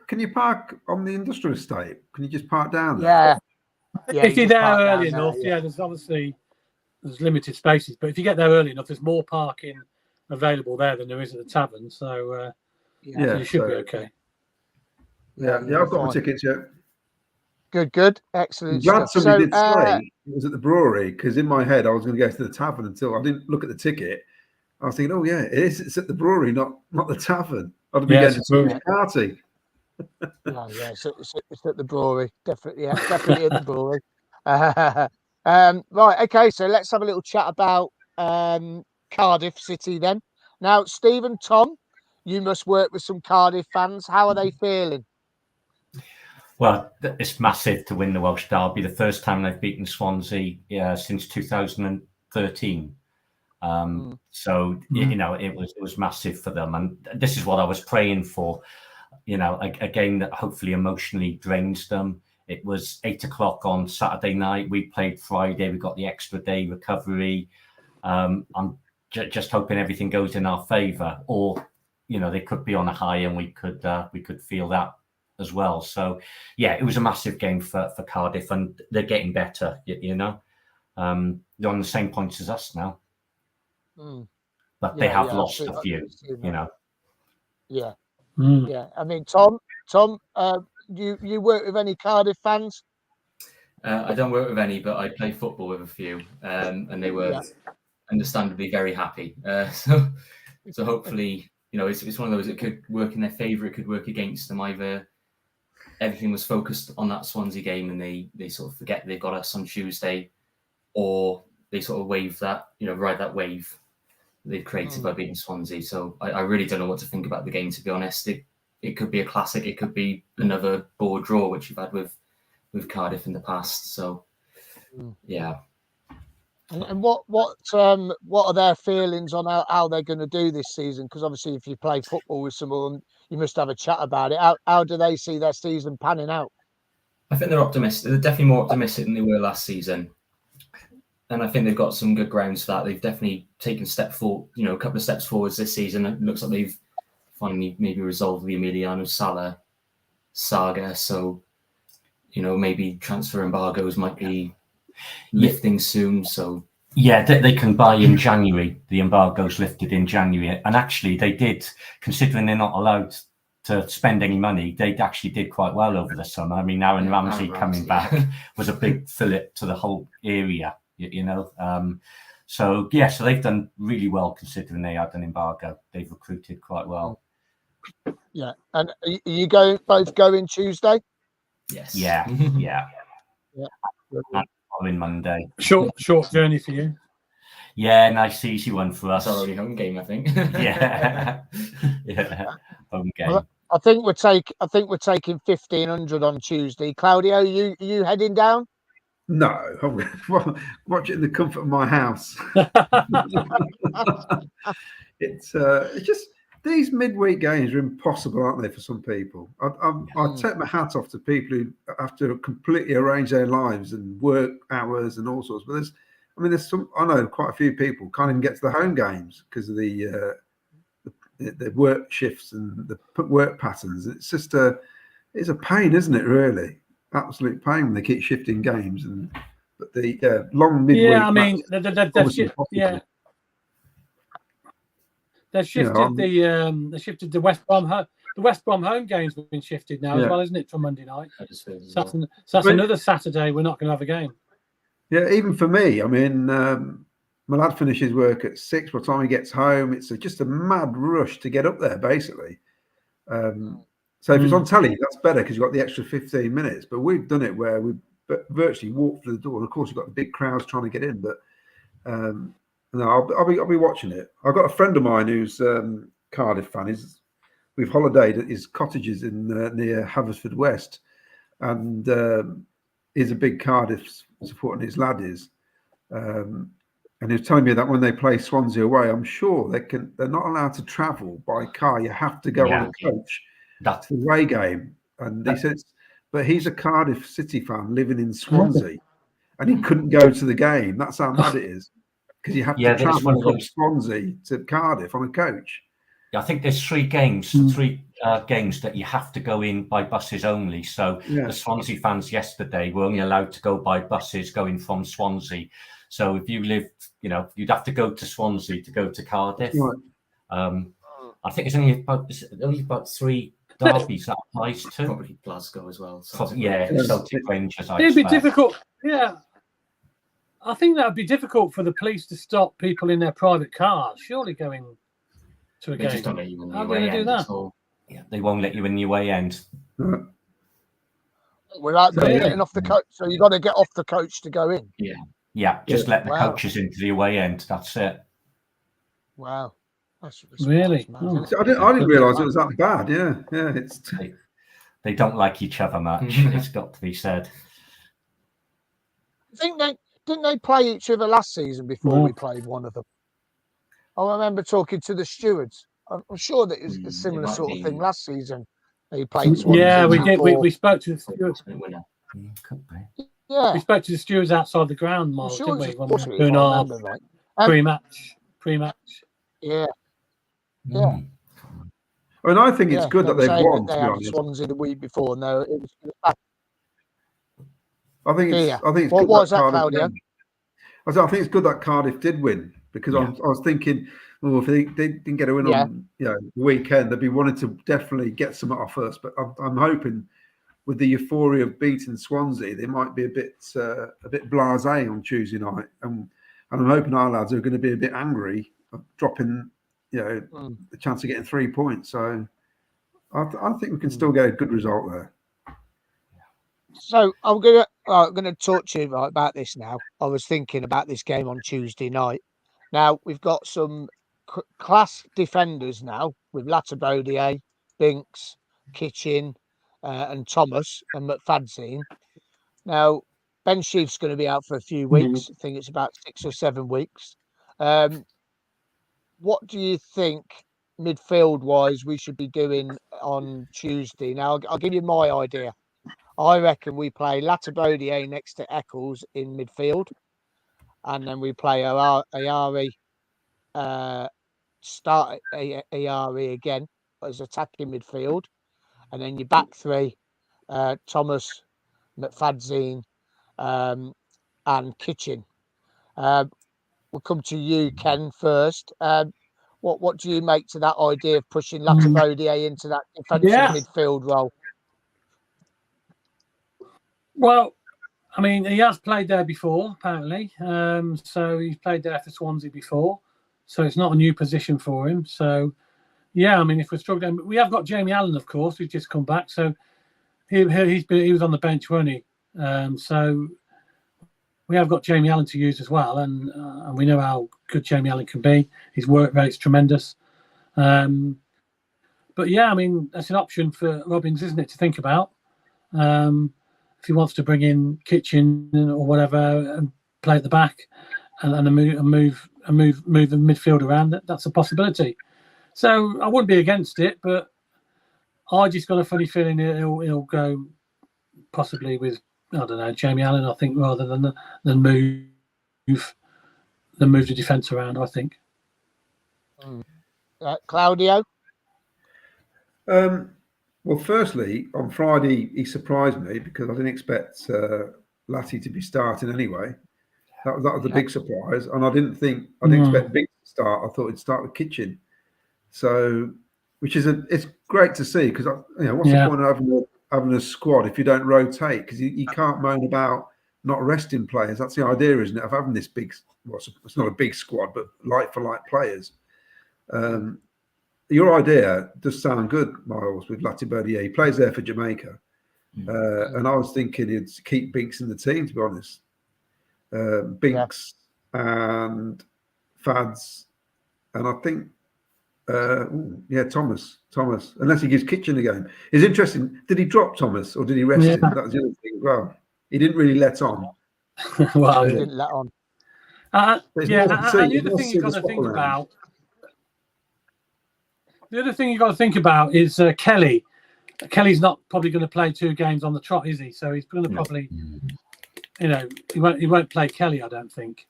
Can you park on the industrial estate? Can you just park down there? Yeah. If you're there early enough, there's limited spaces. But if you get there early enough, there's more parking available there than there is at the tavern. So you should be okay. Yeah, I've got my tickets yet. Good. I'm Excellent glad stuff. somebody So, did say it was at the brewery, because in my head I was going to go to the tavern until I didn't look at the ticket. I was thinking, oh yeah, it is. It's at the brewery, not the tavern. I'd be going to a party. Yeah, it's at the brewery. Definitely, yeah, definitely at the brewery. Right, okay, so let's have a little chat about Cardiff City then. Now, Steve and Tom, you must work with some Cardiff fans. How are they feeling? Well, it's massive to win the Welsh Derby. The first time they've beaten Swansea since 2013. So you know, it was massive for them, and this is what I was praying for. You know, a game that hopefully emotionally drains them. It was 8 o'clock on Saturday night. We played Friday. We got the extra day recovery. I'm just hoping everything goes in our favour, or you know, they could be on a high and we could feel that as well. So yeah, it was a massive game for Cardiff, and they're getting better. You know, they're on the same points as us now, but they have lost a few. You know. Yeah. Yeah. I mean, Tom, you work with any Cardiff fans? I don't work with any, but I play football with a few, and they were understandably very happy. So hopefully, you know, it's one of those that could work in their favour. It could work against them. Either everything was focused on that Swansea game, and they sort of forget they've got us on Tuesday, or they sort of ride that wave they've created by beating Swansea. So I really don't know what to think about the game, to be honest. It could be a classic. It could be another board draw, which you've had with Cardiff in the past. So yeah. And what are their feelings on how they're going to do this season? Because obviously, if you play football with some of them, you must have a chat about it. How do they see their season panning out? I think they're optimistic. They're definitely more optimistic than they were last season. And I think they've got some good grounds for that. They've definitely taken a couple of steps forwards this season. It looks like they've finally maybe resolved the Emiliano Sala saga. So, you know, maybe transfer embargoes might be lifting soon. So yeah, they can buy in January. The embargo's lifted in January. And actually they did, considering they're not allowed to spend any money, they actually did quite well over the summer. I mean, Aaron Ramsey coming back was a big fillip to the whole area. You know, so they've done really well considering they had an embargo. They've recruited quite well. Yeah, and are you both going Tuesday? Yes. Yeah. Following Monday. Short journey for you. Yeah, nice easy one for us. It's our only home game, I think. Yeah, home game. Well, I think we're taking 1,500 on Tuesday. Claudio, you heading down? No, I'm watch it in the comfort of my house. It's just these midweek games are impossible, aren't they, for some people? I take my hat off to people who have to completely arrange their lives and work hours and all sorts. But I know quite a few people can't even get to the home games because of the work shifts and the work patterns. It's just it's a pain, isn't it? Really. Absolute pain when they keep shifting games, but the long midweek. Yeah, I mean, they shifted the West Brom. The West Brom home games have been shifted now as well, isn't it, from Monday night? So that's another Saturday we're not going to have a game. Yeah, even for me, I mean, my lad finishes work at 6. By the time he gets home, it's just a mad rush to get up there, basically. So if it's on telly, that's better because you've got the extra 15 minutes. But we've done it where we virtually walked through the door, and of course you've got the big crowds trying to get in. But no, I'll be watching it. I've got a friend of mine who's Cardiff fan. We've holidayed at his cottages in near Haverford West, and he's a big Cardiff supporter. His lad is, and he was telling me that when they play Swansea away, I'm sure they're not allowed to travel by car. You have to go on a coach. That's the away game, and he says, but he's a Cardiff City fan living in Swansea, and he couldn't go to the game. That's how mad it is, because you have to travel from Swansea to Cardiff on a coach. Yeah, I think there's three games that you have to go in by buses only. So the Swansea fans yesterday were only allowed to go by buses going from Swansea. So if you lived, you'd have to go to Swansea to go to Cardiff. Right. I think it's only about 3 derbies that applies to. Probably Glasgow as well. Yeah, Celtic Rangers. It'd be difficult. Yeah, I think that would be difficult for the police to stop people in their private cars. Surely going to a game. Just don't let you in the How are they going to do that? Yeah, they won't let you in the away end. Without getting off the coach, so you got to get off the coach to go in. Yeah. Just let the coaches into the away end. That's it. Wow, that's really. Oh. I didn't realise it was that bad. Yeah. It's they don't like each other much. It's got to be said. I think didn't they play each other last season before we played one of them? I remember talking to the stewards. I'm sure that it was a similar sort of thing last season. They played Swansea. Yeah, we did. We spoke to the stewards. Yeah, we spoke to the stewards outside the ground, Miles, didn't we? When we were doing our pre-match. Yeah. And I think it's good that they've won. They had Swansea the week before. No, it was back. I think it's what good was that, Cardiff Claudio? I think it's good that Cardiff did win because I was thinking, if they didn't get a win on the weekend, they'd be wanting to definitely get some off first. But I'm hoping with the euphoria of beating Swansea, they might be a bit blasé on Tuesday night, and I'm hoping our lads are going to be a bit angry of dropping, the chance of getting 3 points. So I think we can still get a good result there. So I'm gonna talk to you about this now. I was thinking about this game on Tuesday night. Now we've got some class defenders now with Latabodier, Binks, Kitchen, and Thomas and McFadzean. Now Ben Sheaf's going to be out for a few weeks. I think it's about 6 or 7 weeks. What do you think midfield wise we should be doing on Tuesday? Now I'll give you my idea. I reckon we play Latabodier next to Eccles in midfield, and then we play Ayari, start Ayari again as attacking midfield, and then your back three, Thomas, McFadzean, and Kitchen. We'll come to you, Ken, first. What do you make to that idea of pushing Latabodier into that defensive midfield role? Well, I mean, he has played there before, apparently. So he's played there for Swansea before. So it's not a new position for him. So, yeah, I mean, if we're struggling, we have got Jamie Allen, of course, who's just come back. So he was on the bench, wasn't he? So we have got Jamie Allen to use as well. And we know how good Jamie Allen can be. His work rate's tremendous. But, yeah, I mean, that's an option for Robbins, isn't it, to think about. If he wants to bring in Kitchen or whatever and play at the back and move the midfield around, that's a possibility. So I wouldn't be against it, but I just got a funny feeling he'll go possibly with, I don't know, Jamie Allen, I think, rather than move the defence around, I think. Claudio? Well, firstly, on Friday, he surprised me because I didn't expect Latty to be starting anyway. That was a big surprise. And I didn't expect Big to start. I thought he'd start with Kitchen. So, it's great to see because, what's the point of having a squad if you don't rotate? Because you can't moan about not resting players. That's the idea, isn't it, of having this big, it's not a big squad, but like-for-like players. Your idea does sound good, Miles, with Latabodier. He plays there for Jamaica. And I was thinking he'd keep Binks in the team, to be honest. Binks and Fads. And I think, Thomas. Unless he gives Kitchen a game. It's interesting. Did he drop Thomas or did he rest him? That was the other thing as well. He didn't really let on. Well, he didn't let on. And the other thing you've got to think about... The other thing you've got to think about is Kelly. Kelly's not probably going to play 2 games on the trot, is he? So he's going to probably, he won't play Kelly, I don't think,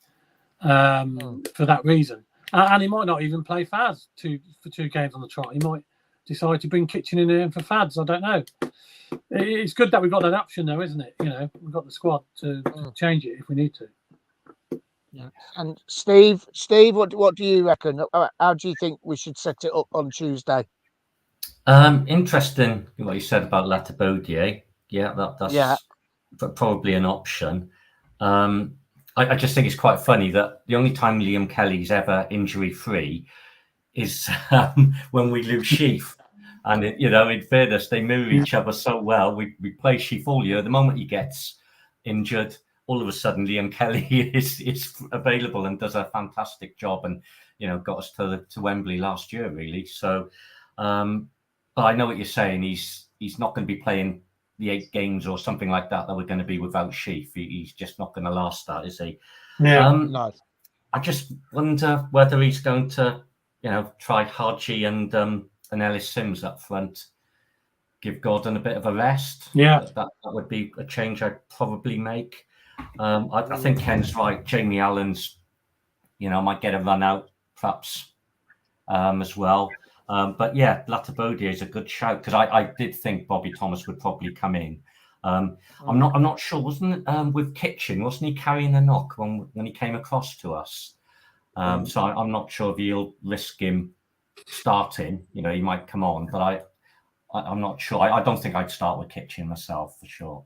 for that reason. And he might not even play Fads for 2 games on the trot. He might decide to bring Kitchen in for Fads. I don't know. It's good that we've got that option, though, isn't it? We've got the squad to change it if we need to. Yeah. And Steve, what do you reckon? How do you think we should set it up on Tuesday? Interesting what you said about Latabodier. Yeah, that's probably an option. I just think it's quite funny that the only time Liam Kelly's ever injury-free is when we lose Sheaf. And, in fairness, they mirror each other so well. We play Sheaf all year. The moment he gets injured, all of a sudden Liam Kelly is available and does a fantastic job and, got us to Wembley last year, really. So, but I know what you're saying. He's not going to be playing the 8 games or something like that we're going to be without Sheaf. He's just not going to last that, is he? Yeah. No. I just wonder whether he's going to, try Haji and Ellis Sims up front, give Gordon a bit of a rest. Yeah. That would be a change I'd probably make. I think Ken's right. Jamie Allen's, might get a run out perhaps as well. But yeah, Latabodier is a good shout because I did think Bobby Thomas would probably come in. I'm not sure, wasn't it with Kitchen? Wasn't he carrying a knock when he came across to us? So I'm not sure if he'll risk him starting. He might come on, but I'm not sure. I don't think I'd start with Kitchen myself for sure.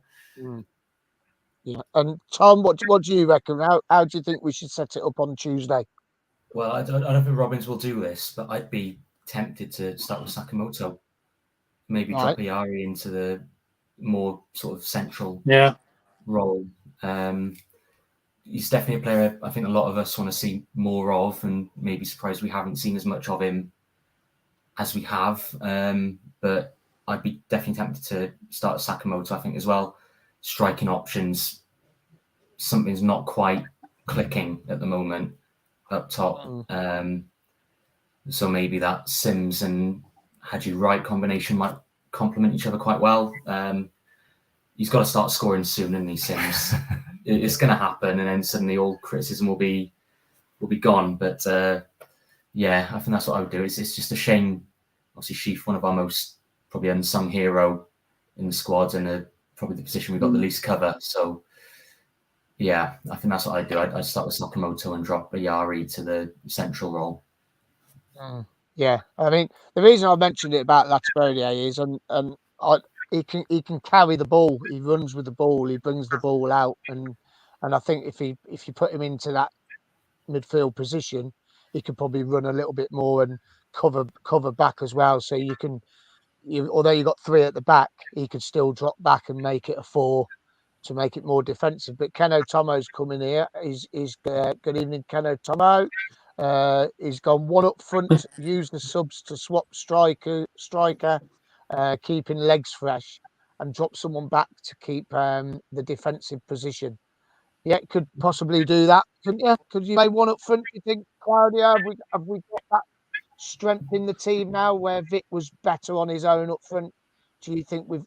Yeah. And Tom, what do you reckon? How do you think we should set it up on Tuesday? Well, I don't think Robbins will do this, but I'd be tempted to start with Sakamoto. Maybe drop Ayari into the more sort of central role. He's definitely a player I think a lot of us want to see more of, and maybe surprised we haven't seen as much of him as we have. But I'd be definitely tempted to start Sakamoto, I think, as well. Striking options, something's not quite clicking at the moment up top. So maybe that Sims and Haji Wright combination might complement each other quite well. He's got to start scoring soon, isn't he, Sims? It's going to happen, and then suddenly all criticism will be gone. But yeah, I think that's what I would do. It's just a shame. Obviously, Sheaf, one of our most probably unsung hero in the squad, and probably the position we got the least cover. So yeah, I think that's what I'd do. I'd start with Sakamoto and drop Ayari to the central role. Yeah, I mean, the reason I mentioned it about Latabodier is, he can carry the ball. He runs with the ball. He brings the ball out, and I think if you put him into that midfield position, he could probably run a little bit more and cover back as well. So although you got 3 at the back, he could still drop back and make it a 4 to make it more defensive. But Keno Tomo's coming here. He's good evening, Keno Tomo. He's gone 1 up front, use the subs to swap striker, keeping legs fresh, and drop someone back to keep the defensive position. Yeah, could possibly do that, couldn't you? Could you make 1 up front? You think, Claudia? Have we got that strength in the team now where Vic was better on his own up front? Do you think we've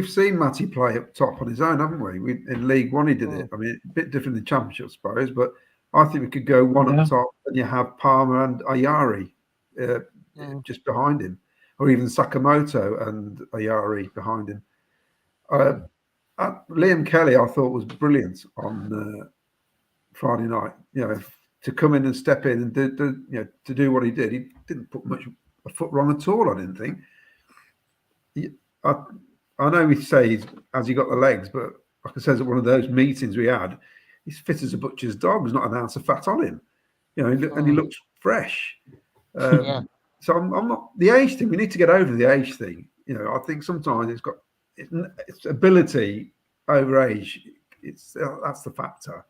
seen Matty play up top on his own, haven't we? In League One, he did it. I mean, a bit different in the Championship, I suppose, but I think we could go 1 up top, and you have Palmer and Ayari just behind him, or even Sakamoto and Ayari behind him. Liam Kelly, I thought, was brilliant on Friday night. To come in and step in and to do what he did. He didn't put a foot wrong at all, I didn't think. I know we say has he got the legs, but like I said, at one of those meetings we had, he's fit as a butcher's dog. There's not an ounce of fat on him, and he looks fresh. So I'm not the age thing. We need to get over the age thing. I think sometimes it's ability over age. That's the factor.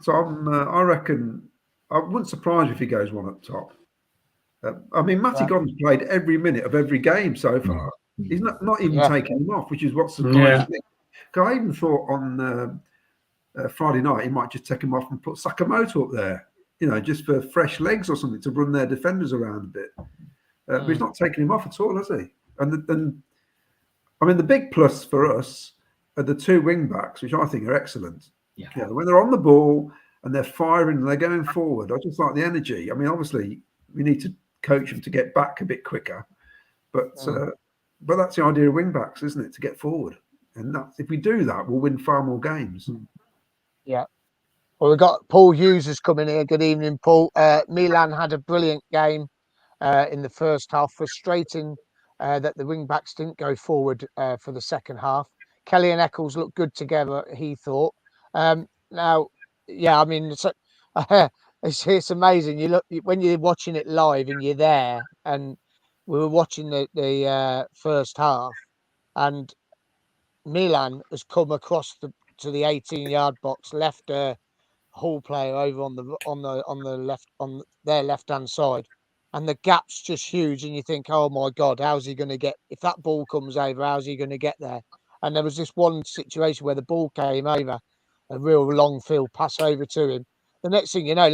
So I reckon I wouldn't surprise me if he goes 1 up top. I mean, Matty Godden's played every minute of every game so far. He's not even taking him off, which is what surprised me. Because I even thought on Friday night he might just take him off and put Sakamoto up there, just for fresh legs or something to run their defenders around a bit. But he's not taking him off at all, has he? And I mean, the big plus for us are the 2 wing backs, which I think are excellent. When they're on the ball and they're firing and they're going forward, I just like the energy. I mean, obviously we need to coach them to get back a bit quicker, but that's the idea of wing backs, isn't it? To get forward, and if we do that, we'll win far more games. Yeah, Well, we've got Paul Hughes has come in here. Good evening, Paul. Milan had a brilliant game in the first half. Frustrating that the wing backs didn't go forward for the second half. Kelly and Eccles looked good together, he thought. Now, yeah, I mean, it's amazing. You look when you're watching it live and you're there, and we were watching the first half, and Milan has come across to the 18-yard box, left a Hull player over on the left on their left hand side, and the gap's just huge. And you think, oh my God, how's he going to get? If that ball comes over, how's he going to get there? And there was this one situation where the ball came over, a real long field pass over to him. The next thing you know,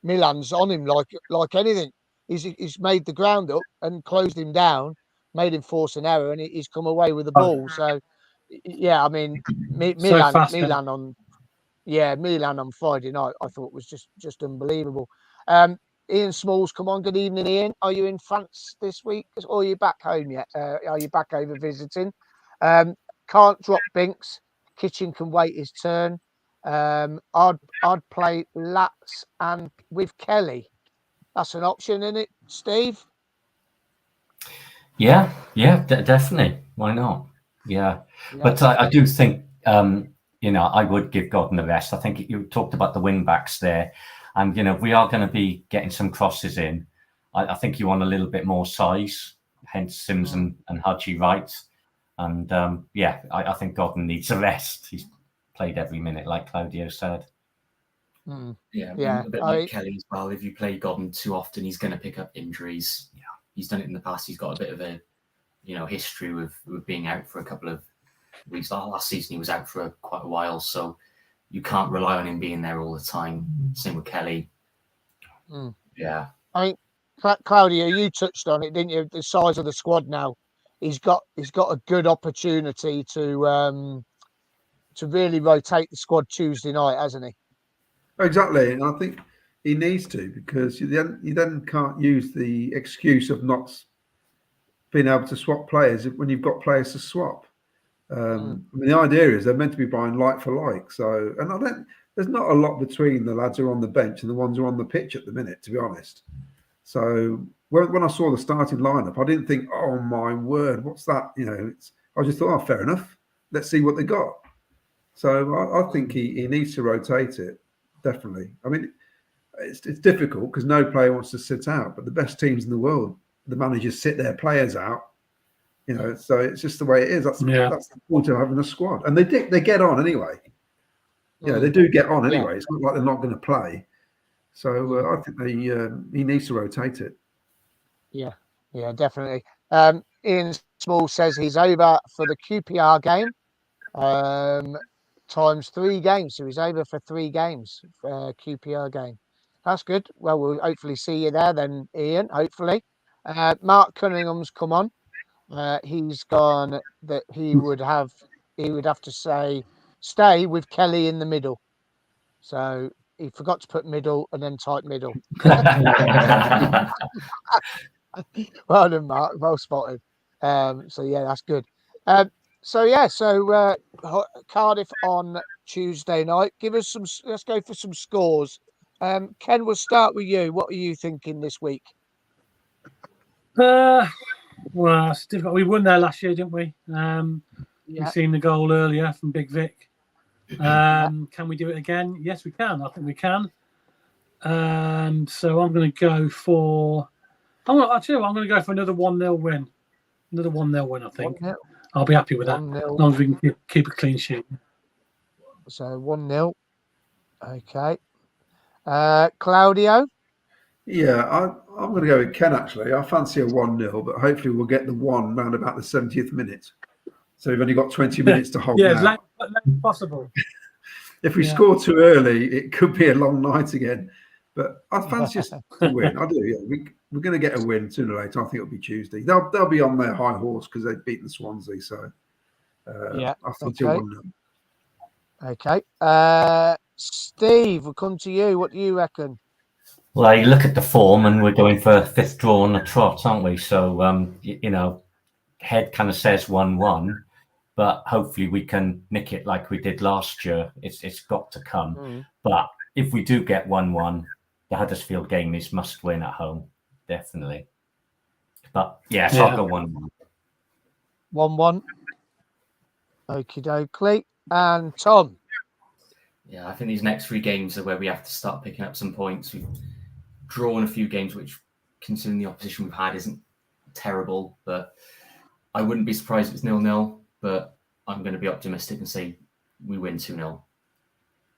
Milan's on him like anything. He's made the ground up and closed him down, made him force an error, and he's come away with the ball. So, yeah, I mean, Milan on Friday night, I thought was just unbelievable. Ian Smalls, come on. Good evening, Ian. Are you in France this week, or are you back home yet? Are you back over visiting? Can't drop Binks. Kitchen can wait his turn. I'd play Lats and with Kelly. That's an option, isn't it, Steve? Yeah, definitely. Why not? Yeah. But I do think, I would give Godden the rest. I think you talked about the wing backs there. And, we are going to be getting some crosses in. I think you want a little bit more size, hence Sims and Hadji Wright. And, I think Godden needs a rest. He's played every minute, like Claudio said. A bit like Kelly as well. If you play Godden too often, he's going to pick up injuries. Yeah, he's done it in the past. He's got a bit of a, history with being out for a couple of weeks. Last season, he was out for quite a while, so you can't rely on him being there all the time. Same with Kelly. Yeah, I mean, Claudio, you touched on it, didn't you? The size of the squad now. He's got a good opportunity to really rotate the squad Tuesday night, hasn't he? Exactly, and I think he needs to, because you then can't use the excuse of not being able to swap players when you've got players to swap. I mean, the idea is they're meant to be buying like for like. So, and there's not a lot between the lads who are on the bench and the ones who are on the pitch at the minute, to be honest. So when I saw the starting lineup, I didn't think, oh my word, what's that? I just thought, oh, fair enough. Let's see what they got. So I think he needs to rotate it. Definitely. I mean, it's difficult because no player wants to sit out, but the best teams in the world, the managers sit their players out. So it's just the way it is. That's the point of having a squad, and they get on anyway. They do get on anyway. It's not like they're not going to play. So I think he needs to rotate it. Yeah, definitely. Ian Small says he's over for the QPR game. Times 3 games, so he's over for 3 games for QPR game. That's good. Well, we'll hopefully see you there then, Ian. Hopefully, Mark Cunningham's come on. He's gone that he would have to stay with Kelly in the middle. So he forgot to put middle and then type middle. Well done, Mark. Well spotted. So that's good. So Cardiff on Tuesday night. Let's go for some scores. Ken, we'll start with you. What are you thinking this week? Well, it's difficult. We won there last year, didn't we? We've seen the goal earlier from Big Vic. Can we do it again? Yes, we can. I think we can. So I'm going to go for. I'm going to go for another 1-0 win. Another 1-0 win, I think. 1-0. I'll be happy with that. As long as we can keep a clean sheet. So 1-0. Okay. Claudio? Yeah, I'm going to go with Ken, actually. I fancy a 1-0, but hopefully we'll get the one round about the 70th minute. So we've only got 20 minutes to hold as late as possible. If we score too early, it could be a long night again. But I fancy us to win. I do, yeah. We're going to get a win sooner or later. I think it'll be Tuesday. They'll be on their high horse because they've beaten Swansea. So I fancy a 1-0. Okay. Steve, we'll come to you. What do you reckon? Well, you look at the form and we're going for a 5th draw on the trot, aren't we? So, head kind of says 1-1. but hopefully we can nick it like we did last year. It's got to come. But if we do get 1-1, the Huddersfield game is must win at home, definitely. But yes, I'll go 1-1. 1-1. Okie dokie. And Tom. Yeah, I think these next 3 games are where we have to start picking up some points. We've drawn a few games, which, considering the opposition we've had, isn't terrible. But I wouldn't be surprised if it's 0-0. But I'm going to be optimistic and say we win 2-0.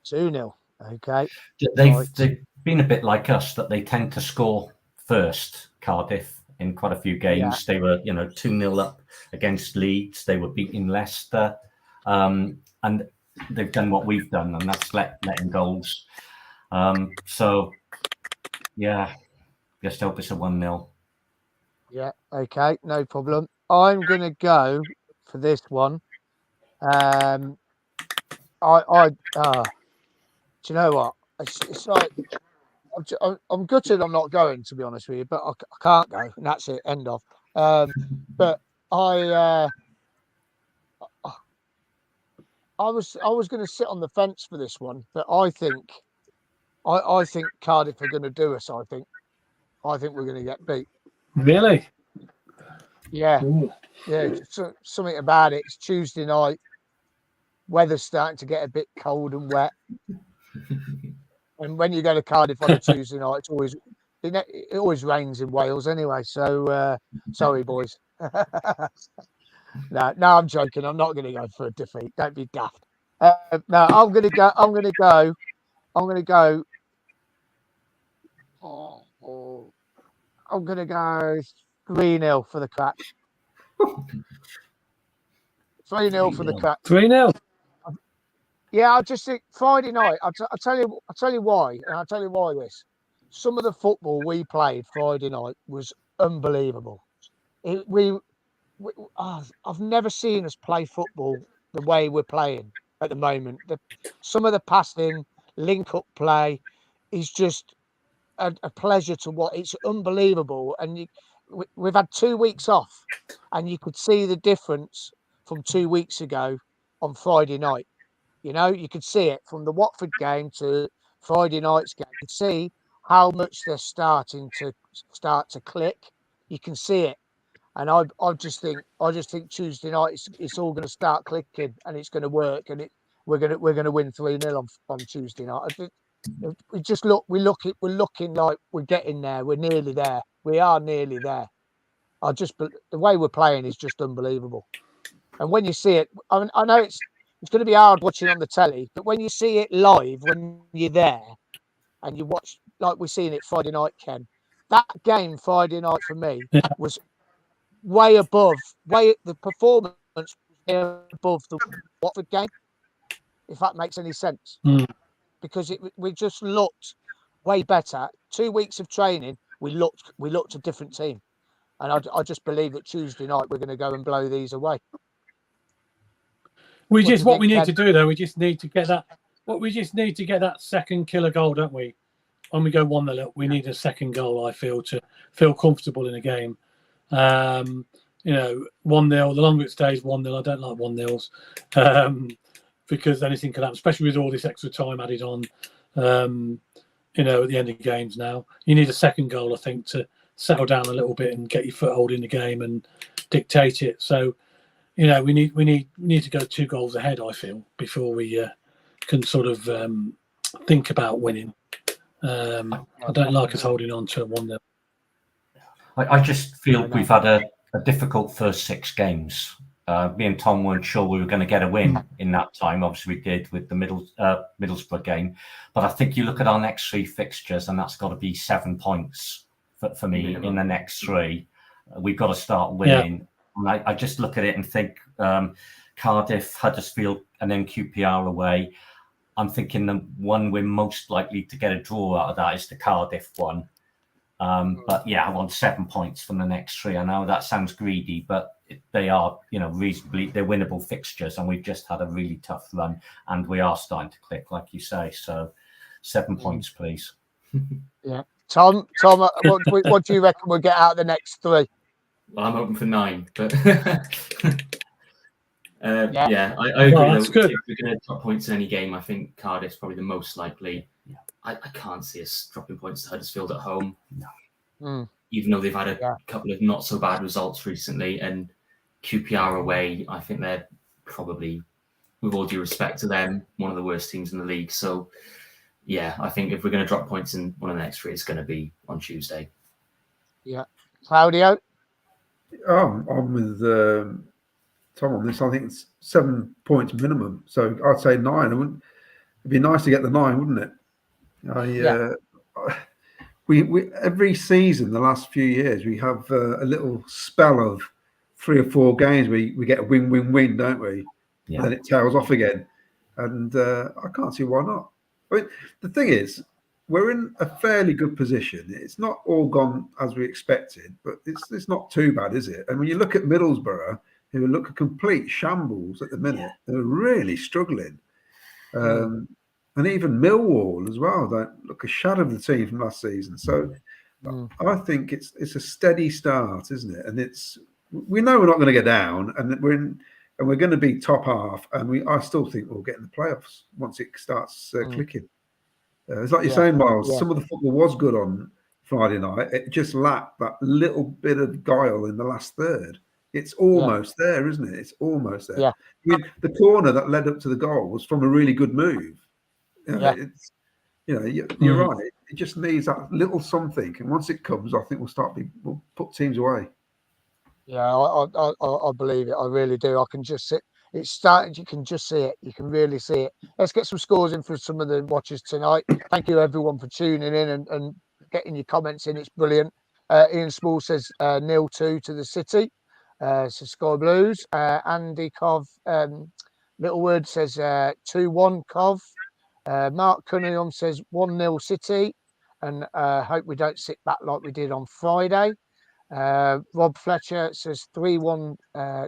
2-0. Okay. They've been a bit like us, that they tend to score first, Cardiff, in quite a few games. They were, 2-0 up against Leeds. They were beating Leicester. And they've done what we've done, and that's letting goals. So, just hope it's a 1-0. Yeah, okay, no problem. I'm going to go for this one. Do you know what? It's like I'm gutted I'm not going, to be honest with you, but I can't go, and that's it. End of. But I was going to sit on the fence for this one, but I think Cardiff are going to do us. I think we're going to get beat. Really? Yeah. Ooh. Yeah. Something about it. It's Tuesday night. Weather's starting to get a bit cold and wet. And when you go to Cardiff on a Tuesday night, it always rains in Wales anyway. So sorry, boys. No, I'm joking. I'm not going to go for a defeat. Don't be daft. No, I'm going to go. I'm going to go 3-0 for the crack. 3-0 for the crack. 3-0. Yeah, I just think Friday night. I'll tell you why, and I'll tell you why this. Some of the football we played Friday night was unbelievable. I've never seen us play football the way we're playing at the moment. Some of the passing, link-up play is just a pleasure to watch. It's unbelievable. And we've had 2 weeks off, and you could see the difference from 2 weeks ago on Friday night. You could see it from the Watford game to Friday night's game. You could see how much they're starting to click. You can see it. And I just think Tuesday night it's all going to start clicking, and it's going to work, and we're going to win 3-0 on Tuesday night. We're looking like we're getting there. We're nearly there. We are nearly there. The way we're playing is just unbelievable. And when you see it, I know it's going to be hard watching on the telly, but when you see it live, when you're there and you watch, like we're seeing it Friday night, Ken, that game Friday night for me was way above, the performance was way above the Watford game, if that makes any sense. Because we just looked way better. 2 weeks of training, we looked a different team. And I just believe that Tuesday night we're going to go and blow these away. We need to do though, we just need to get that second killer goal, don't we? When we go 1-0, we need a second goal, I feel, to feel comfortable in a game. 1-0, the longer it stays 1-0, I don't like 1-0s. Because anything can happen, especially with all this extra time added on, at the end of games now. You need a second goal, I think, to settle down a little bit and get your foothold in the game and dictate it. So, we need to go 2 goals ahead, I feel, before we can sort of think about winning. I don't like us holding on to a 1-0. I just feel we've had a difficult first 6 games. Me and Tom weren't sure we were going to get a win in that time. Obviously, we did with the Middlesbrough game. But I think you look at our next 3 fixtures, and that's got to be 7 points for me in the next 3. We've got to start winning. Yeah. And I just look at it and think Cardiff, Huddersfield, and then QPR away. I'm thinking the one we're most likely to get a draw out of that is the Cardiff one. But yeah, I want 7 points from the next 3. I know that sounds greedy, but they are, reasonably, they're winnable fixtures, and we've just had a really tough run, and we are starting to click, like you say. So 7 points, please. Yeah. Tom, what do you reckon we'll get out of the next 3? Well, I'm hoping for 9, but Yeah, I agree. That's Though, good. if we're going to drop points in any game, I think Cardiff's probably the most likely. I can't see us dropping points to Huddersfield at home. Even though they've had a couple of not so bad results recently, and QPR away, I think they're probably, with all due respect to them, one of the worst teams in the league. So, yeah, I think if we're going to drop points in one of the next three, it's going to be on Tuesday. Yeah. Claudio? I'm with Tom on this. I think it's 7 points minimum. So I'd say 9. It'd be nice to get the 9, wouldn't it? We every season, the last few years, we have a little spell of 3 or 4 games. We get a win, don't we? Yeah. And then it tails off again. And I can't see why not. I mean, the thing is, we're in a fairly good position. It's not all gone as we expected, but it's not too bad, is it? And when you look at Middlesbrough, who look a complete shambles at the minute, they're really struggling. And even Millwall as well don't look a shadow of the team from last season. So I think it's a steady start, isn't it? And we know we're not going to get down, and we're going to be top half, and I still think we'll get in the playoffs once it starts clicking. It's like you're saying, Miles. Some of the football was good on Friday night. It just lacked that little bit of guile in the last third. It's almost there, isn't it? It's almost there. Yeah. I mean, the corner that led up to the goal was from a really good move. You're right. It just needs that little something, and once it comes, I think we'll put teams away. Yeah, I believe it. I really do. I can just see it's starting. You can just see it. You can really see it. Let's get some scores in for some of the watchers tonight. Thank you everyone for tuning in and getting your comments in. It's brilliant. Ian Small says 0-2 to the City. So Sky Blues. Andy Cov Littlewood says 2-1 Cov. Mark Cunningham says 1-0 City, and hope we don't sit back like we did on Friday. Rob Fletcher says 3-1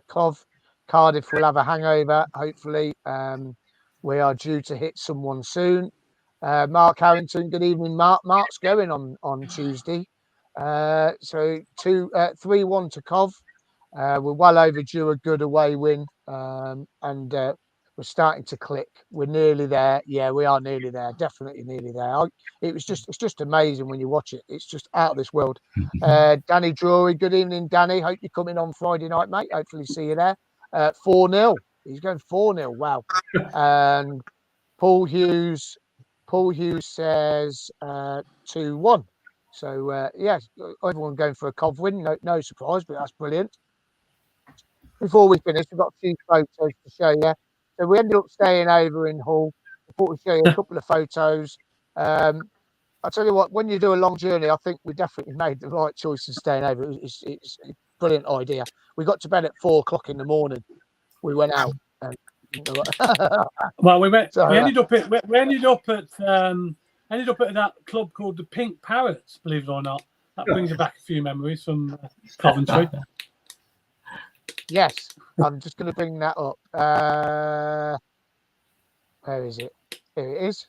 Cov. Cardiff will have a hangover, hopefully. We are due to hit someone soon. Mark Harrington, good evening, Mark. Mark's going on Tuesday. So 3-1 to Cov. We're well overdue a good away win, and we're starting to click. We're nearly there. Yeah, we are nearly there. Definitely nearly there. It's just amazing when you watch it. It's just out of this world. Danny Drury, good evening, Danny. Hope you're coming on Friday night, mate. Hopefully see you there. 4-0. He's going 4-0. Wow. And Paul Hughes says 2-1. So everyone going for a Cov win. No surprise, but that's brilliant. Before we finish, we've got a few photos to show you. So we ended up staying over in Hull. I thought we'd show you a couple of photos. I'll tell you what, when you do a long journey, I think we definitely made the right choice in staying over. It's a brilliant idea. We got to bed at 4:00 in the morning. We went out. Well, we ended up at that club called the Pink Parrots, believe it or not. That brings back a few memories from Coventry. Yes, I'm just going to bring that up. Where is it? Here it is.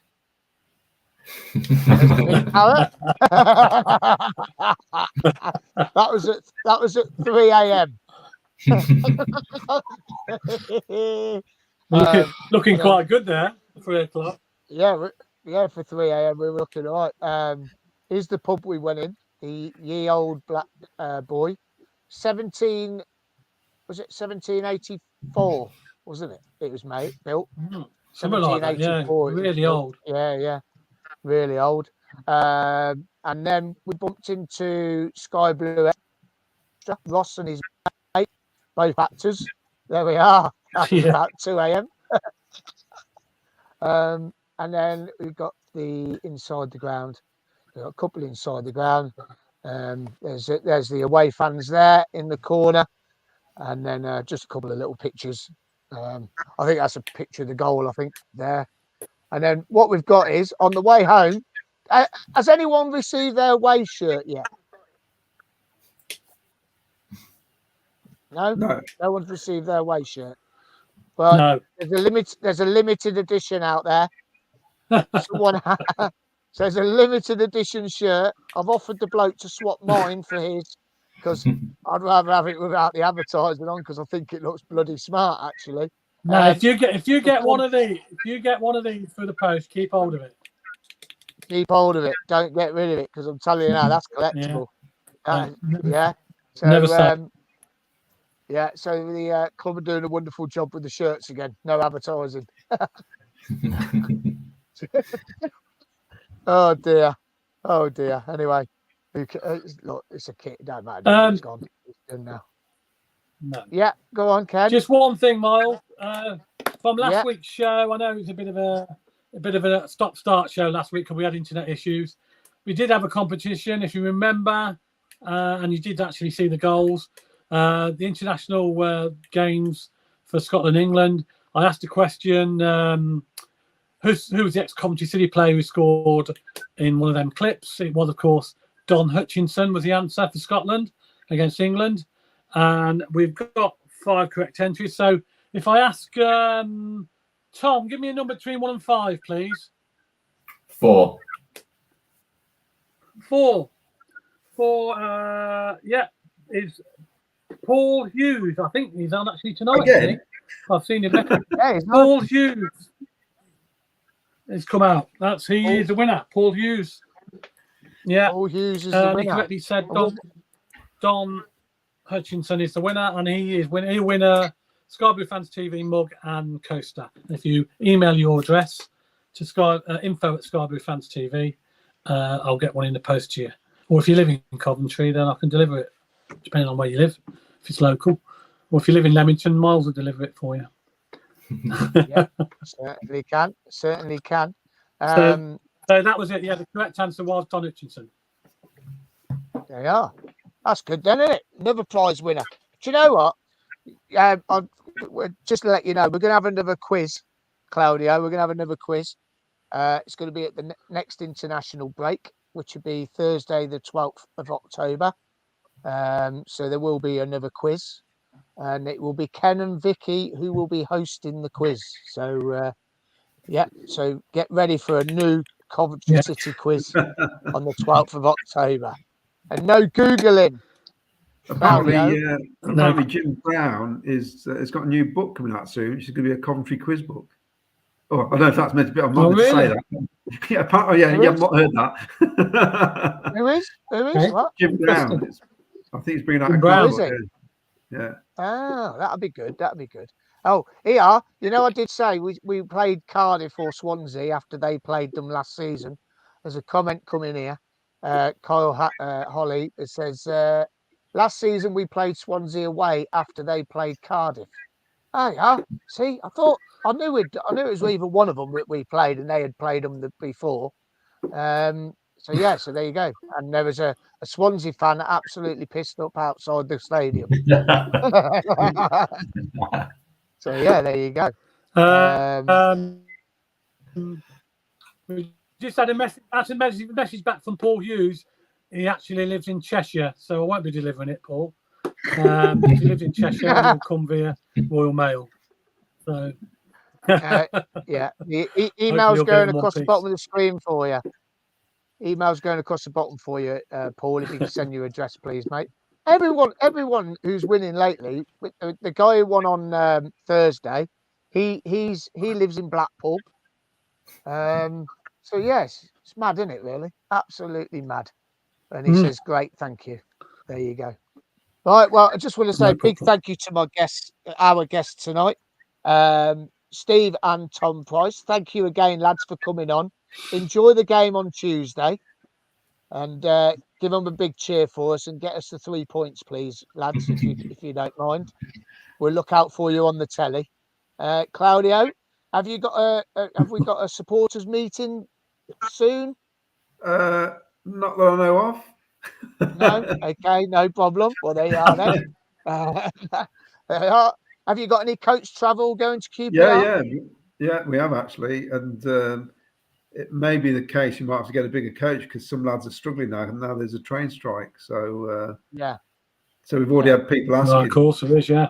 That was at 3 a.m. Looking quite good there. 3 o'clock. Yeah, for 3 a.m. we were looking all right. Here's the pub we went in. The Ye Old Black Boy, 1784, wasn't it? It was built. Something like that, yeah. Really old. Yeah. Really old. And then we bumped into Sky Blue Extra, Ross and his mate, both actors. There we are. That was about 2 a.m. And then we've got the inside the ground. We've got a couple inside the ground. There's the away fans there in the corner. And then just a couple of little pictures. I think that's a picture of the goal, I think, there. And then what we've got is, on the way home, has anyone received their away shirt yet? No? No one's received their away shirt. Well, no. There's a limited edition out there. So there's a limited edition shirt. I've offered the bloke to swap mine for his. because I'd rather have it without the advertising on because I think it looks bloody smart, actually. No, if you get one of these through the post, keep hold of it. Keep hold of it. Don't get rid of it because I'm telling you now, that's collectible. Yeah. So, Never say. yeah. So the club are doing a wonderful job with the shirts again. No advertising. Oh dear. Oh dear. Anyway, look, it's a kit. It don't matter. It's gone. It's done now. No. Yeah. Go on, Ken. Just one thing, Miles. From last week's show, I know it was a bit of a stop-start show last week because we had internet issues. We did have a competition, if you remember, and you did actually see the goals. The international games for Scotland, England. I asked a question: who's the ex-Coventry City player who scored in one of them clips? It was, of course, Don Hutchinson was the answer for Scotland against England, and we've got 5 correct entries. So if I ask Tom, give me a number between 1 and 5, please. 4. 4. Yeah, is Paul Hughes. I think he's on actually tonight. Again? I've seen him. Paul Hughes has come out. He is the winner. Paul Hughes. Yeah. Paul Hughes is the winner. He correctly said Don Hutchinson is the winner, and he'll win a Sky Blue Fans TV mug and coaster. If you email your address to info@skybluefans.tv, I'll get one in the post to you. Or if you live in Coventry, then I can deliver it, depending on where you live, if it's local. Or if you live in Leamington, Miles will deliver it for you. Yeah, certainly can. Certainly can. So that was it. Yeah, the correct answer was Don Hutchinson. There you are. That's good then, isn't it? Another prize winner. Do you know what? Just to let you know, we're going to have another quiz, Claudio. We're going to have another quiz. It's going to be at the next international break, which will be Thursday, the 12th of October. So there will be another quiz. And it will be Ken and Vicky who will be hosting the quiz. So, so get ready for a new Coventry City quiz on the 12th of October. And no Googling. Apparently Jim Brown has got a new book coming out soon, which is going to be a Coventry quiz book. Oh, I don't know if that's meant to be. I'm not going to say that. Yeah, apparently, you have not heard that. Who is? What? Jim Brown. I think he's bringing out a quiz book. Yeah. Oh, that'll be good. That'll be good. Oh, here, you know, I did say we played Cardiff or Swansea after they played them last season. There's a comment coming here. Kyle Holly, it says, last season we played Swansea away after they played Cardiff. Oh, yeah. See, I knew it was either one of them that we played and they had played them before. So there you go. And there was a Swansea fan absolutely pissed up outside the stadium. So there you go. We just had a message back from Paul Hughes. He actually lives in Cheshire, so I won't be delivering it, Paul. If he lives in Cheshire, he'll come via Royal Mail. So the email's going across the bottom of the screen for you. Email's going across the bottom for you, Paul. If you can send your address, please, mate. Everyone who's winning lately, the guy who won on Thursday, he lives in Blackpool. So yes, it's mad, isn't it? Really, absolutely mad. And he says, "Great, thank you." There you go. Right. Well, I just want to say a big thank you to my guests, our guests tonight, Steve and Tom Price. Thank you again, lads, for coming on. Enjoy the game on Tuesday, and give them a big cheer for us and get us the 3 points, please, lads, if you don't mind. We'll look out for you on the telly. Claudio, have we got a supporters meeting soon? Not that I know of. No? Okay, no problem. Well, there you are then. There you are. Have you got any coach travel going to QPR? Yeah, we have actually. And it may be the case you might have to get a bigger coach because some lads are struggling now, and now there's a train strike. So so we've already had people asking. Well, of course it is, yeah.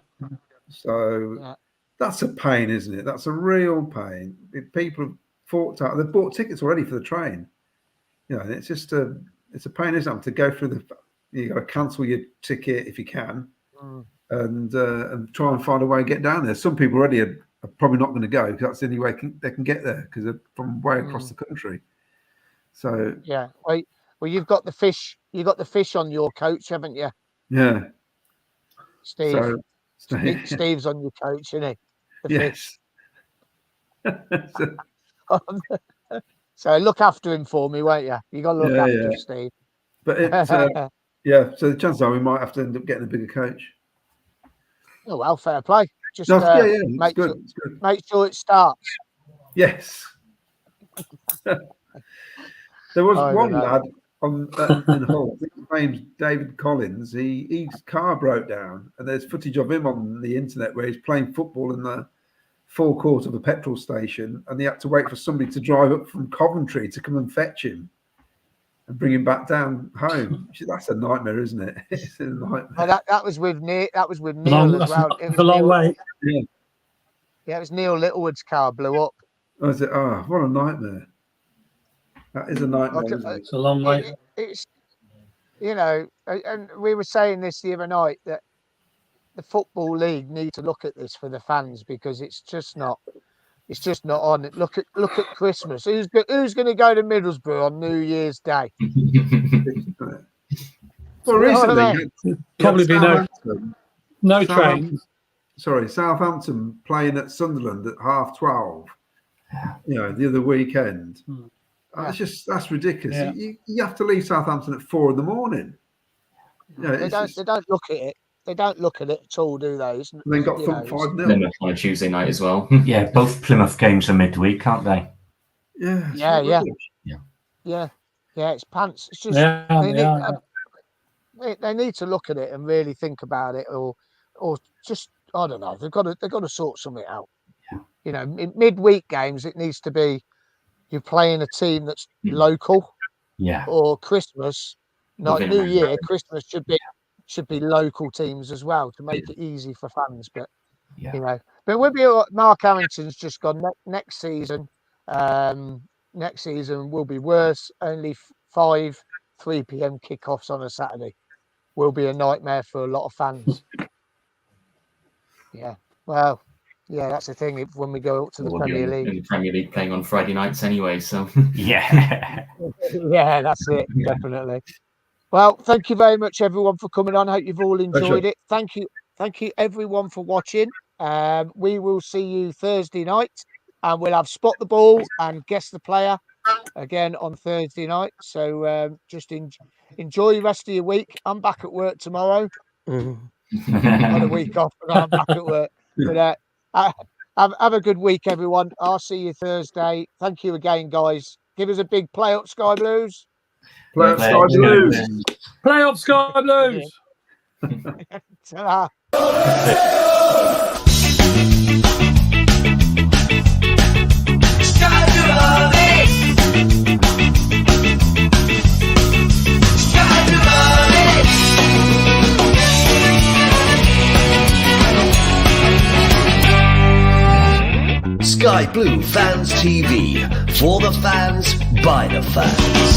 So that's a pain, isn't it? That's a real pain. People have forked out. They've bought tickets already for the train. You know, it's just it's a pain, isn't it, to go through You got to cancel your ticket if you can, and try and find a way to get down there. Some people already are probably not going to go because that's the only way they can get there because they're from way across the country. So yeah, well, you've got the fish. You got the fish on your coach, haven't you? Yeah, Steve. Steve's on your coach, isn't he? The yes. fish. So look after him for me, won't you? You got to look after Steve. But it's so the chances are we might have to end up getting a bigger coach. Oh well, fair play. Just it's good. Make sure it starts. Yes. There was one lad in Hull. I think his name's David Collins. His car broke down, and there's footage of him on the internet where he's playing football in the forecourt of a petrol station, and he had to wait for somebody to drive up from Coventry to come and fetch him and bring him back down home. That's a nightmare, isn't it? It's a nightmare. That was with Neil. That was with Neil as well. It was a long way. Yeah, it was Neil Littlewood's car blew up. Oh, is it? Oh, what a nightmare! That is a nightmare. Isn't it? It's a long way. It's and we were saying this the other night that the Football League need to look at this for the fans because it's just not on. Look at Christmas. Who's going to go to Middlesbrough on New Year's Day? Well, recently probably be no train. Sorry, Southampton playing at Sunderland at 12:30. The other weekend. That's ridiculous. Yeah. You have to leave Southampton at 4 a.m. They don't look at it. They don't look at it at all, do they? They got thumped 5-0. Plymouth on a Tuesday night as well. Yeah, both Plymouth games are midweek, aren't they? Yeah. It's pants. It's just they need to look at it and really think about it, or just I don't know. They've got to sort something out. Yeah. In midweek games, it needs to be you're playing a team that's local. Yeah. Or Christmas, not New Year. Christmas should be local teams as well to make it easy for fans. But but we'll be. Mark Harrington's just gone next season. Next season will be worse. Only 3 p.m. kickoffs on a Saturday will be a nightmare for a lot of fans. Well, that's the thing. When we go up to the Premier League, the Premier League playing on Friday nights anyway. So yeah, that's it. Definitely. Well, thank you very much, everyone, for coming on. I hope you've all enjoyed it. Thank you, everyone, for watching. We will see you Thursday night, and we'll have Spot the Ball and Guess the Player again on Thursday night. So just enjoy the rest of your week. I'm back at work tomorrow. Had a week off, but I'm back at work. But have a good week, everyone. I'll see you Thursday. Thank you again, guys. Give us a big play up, Sky Blues. Play up, Sky Blues. Play up, Sky Blues. Ta-ra. Sky Blue Fans TV, for the fans, by the fans.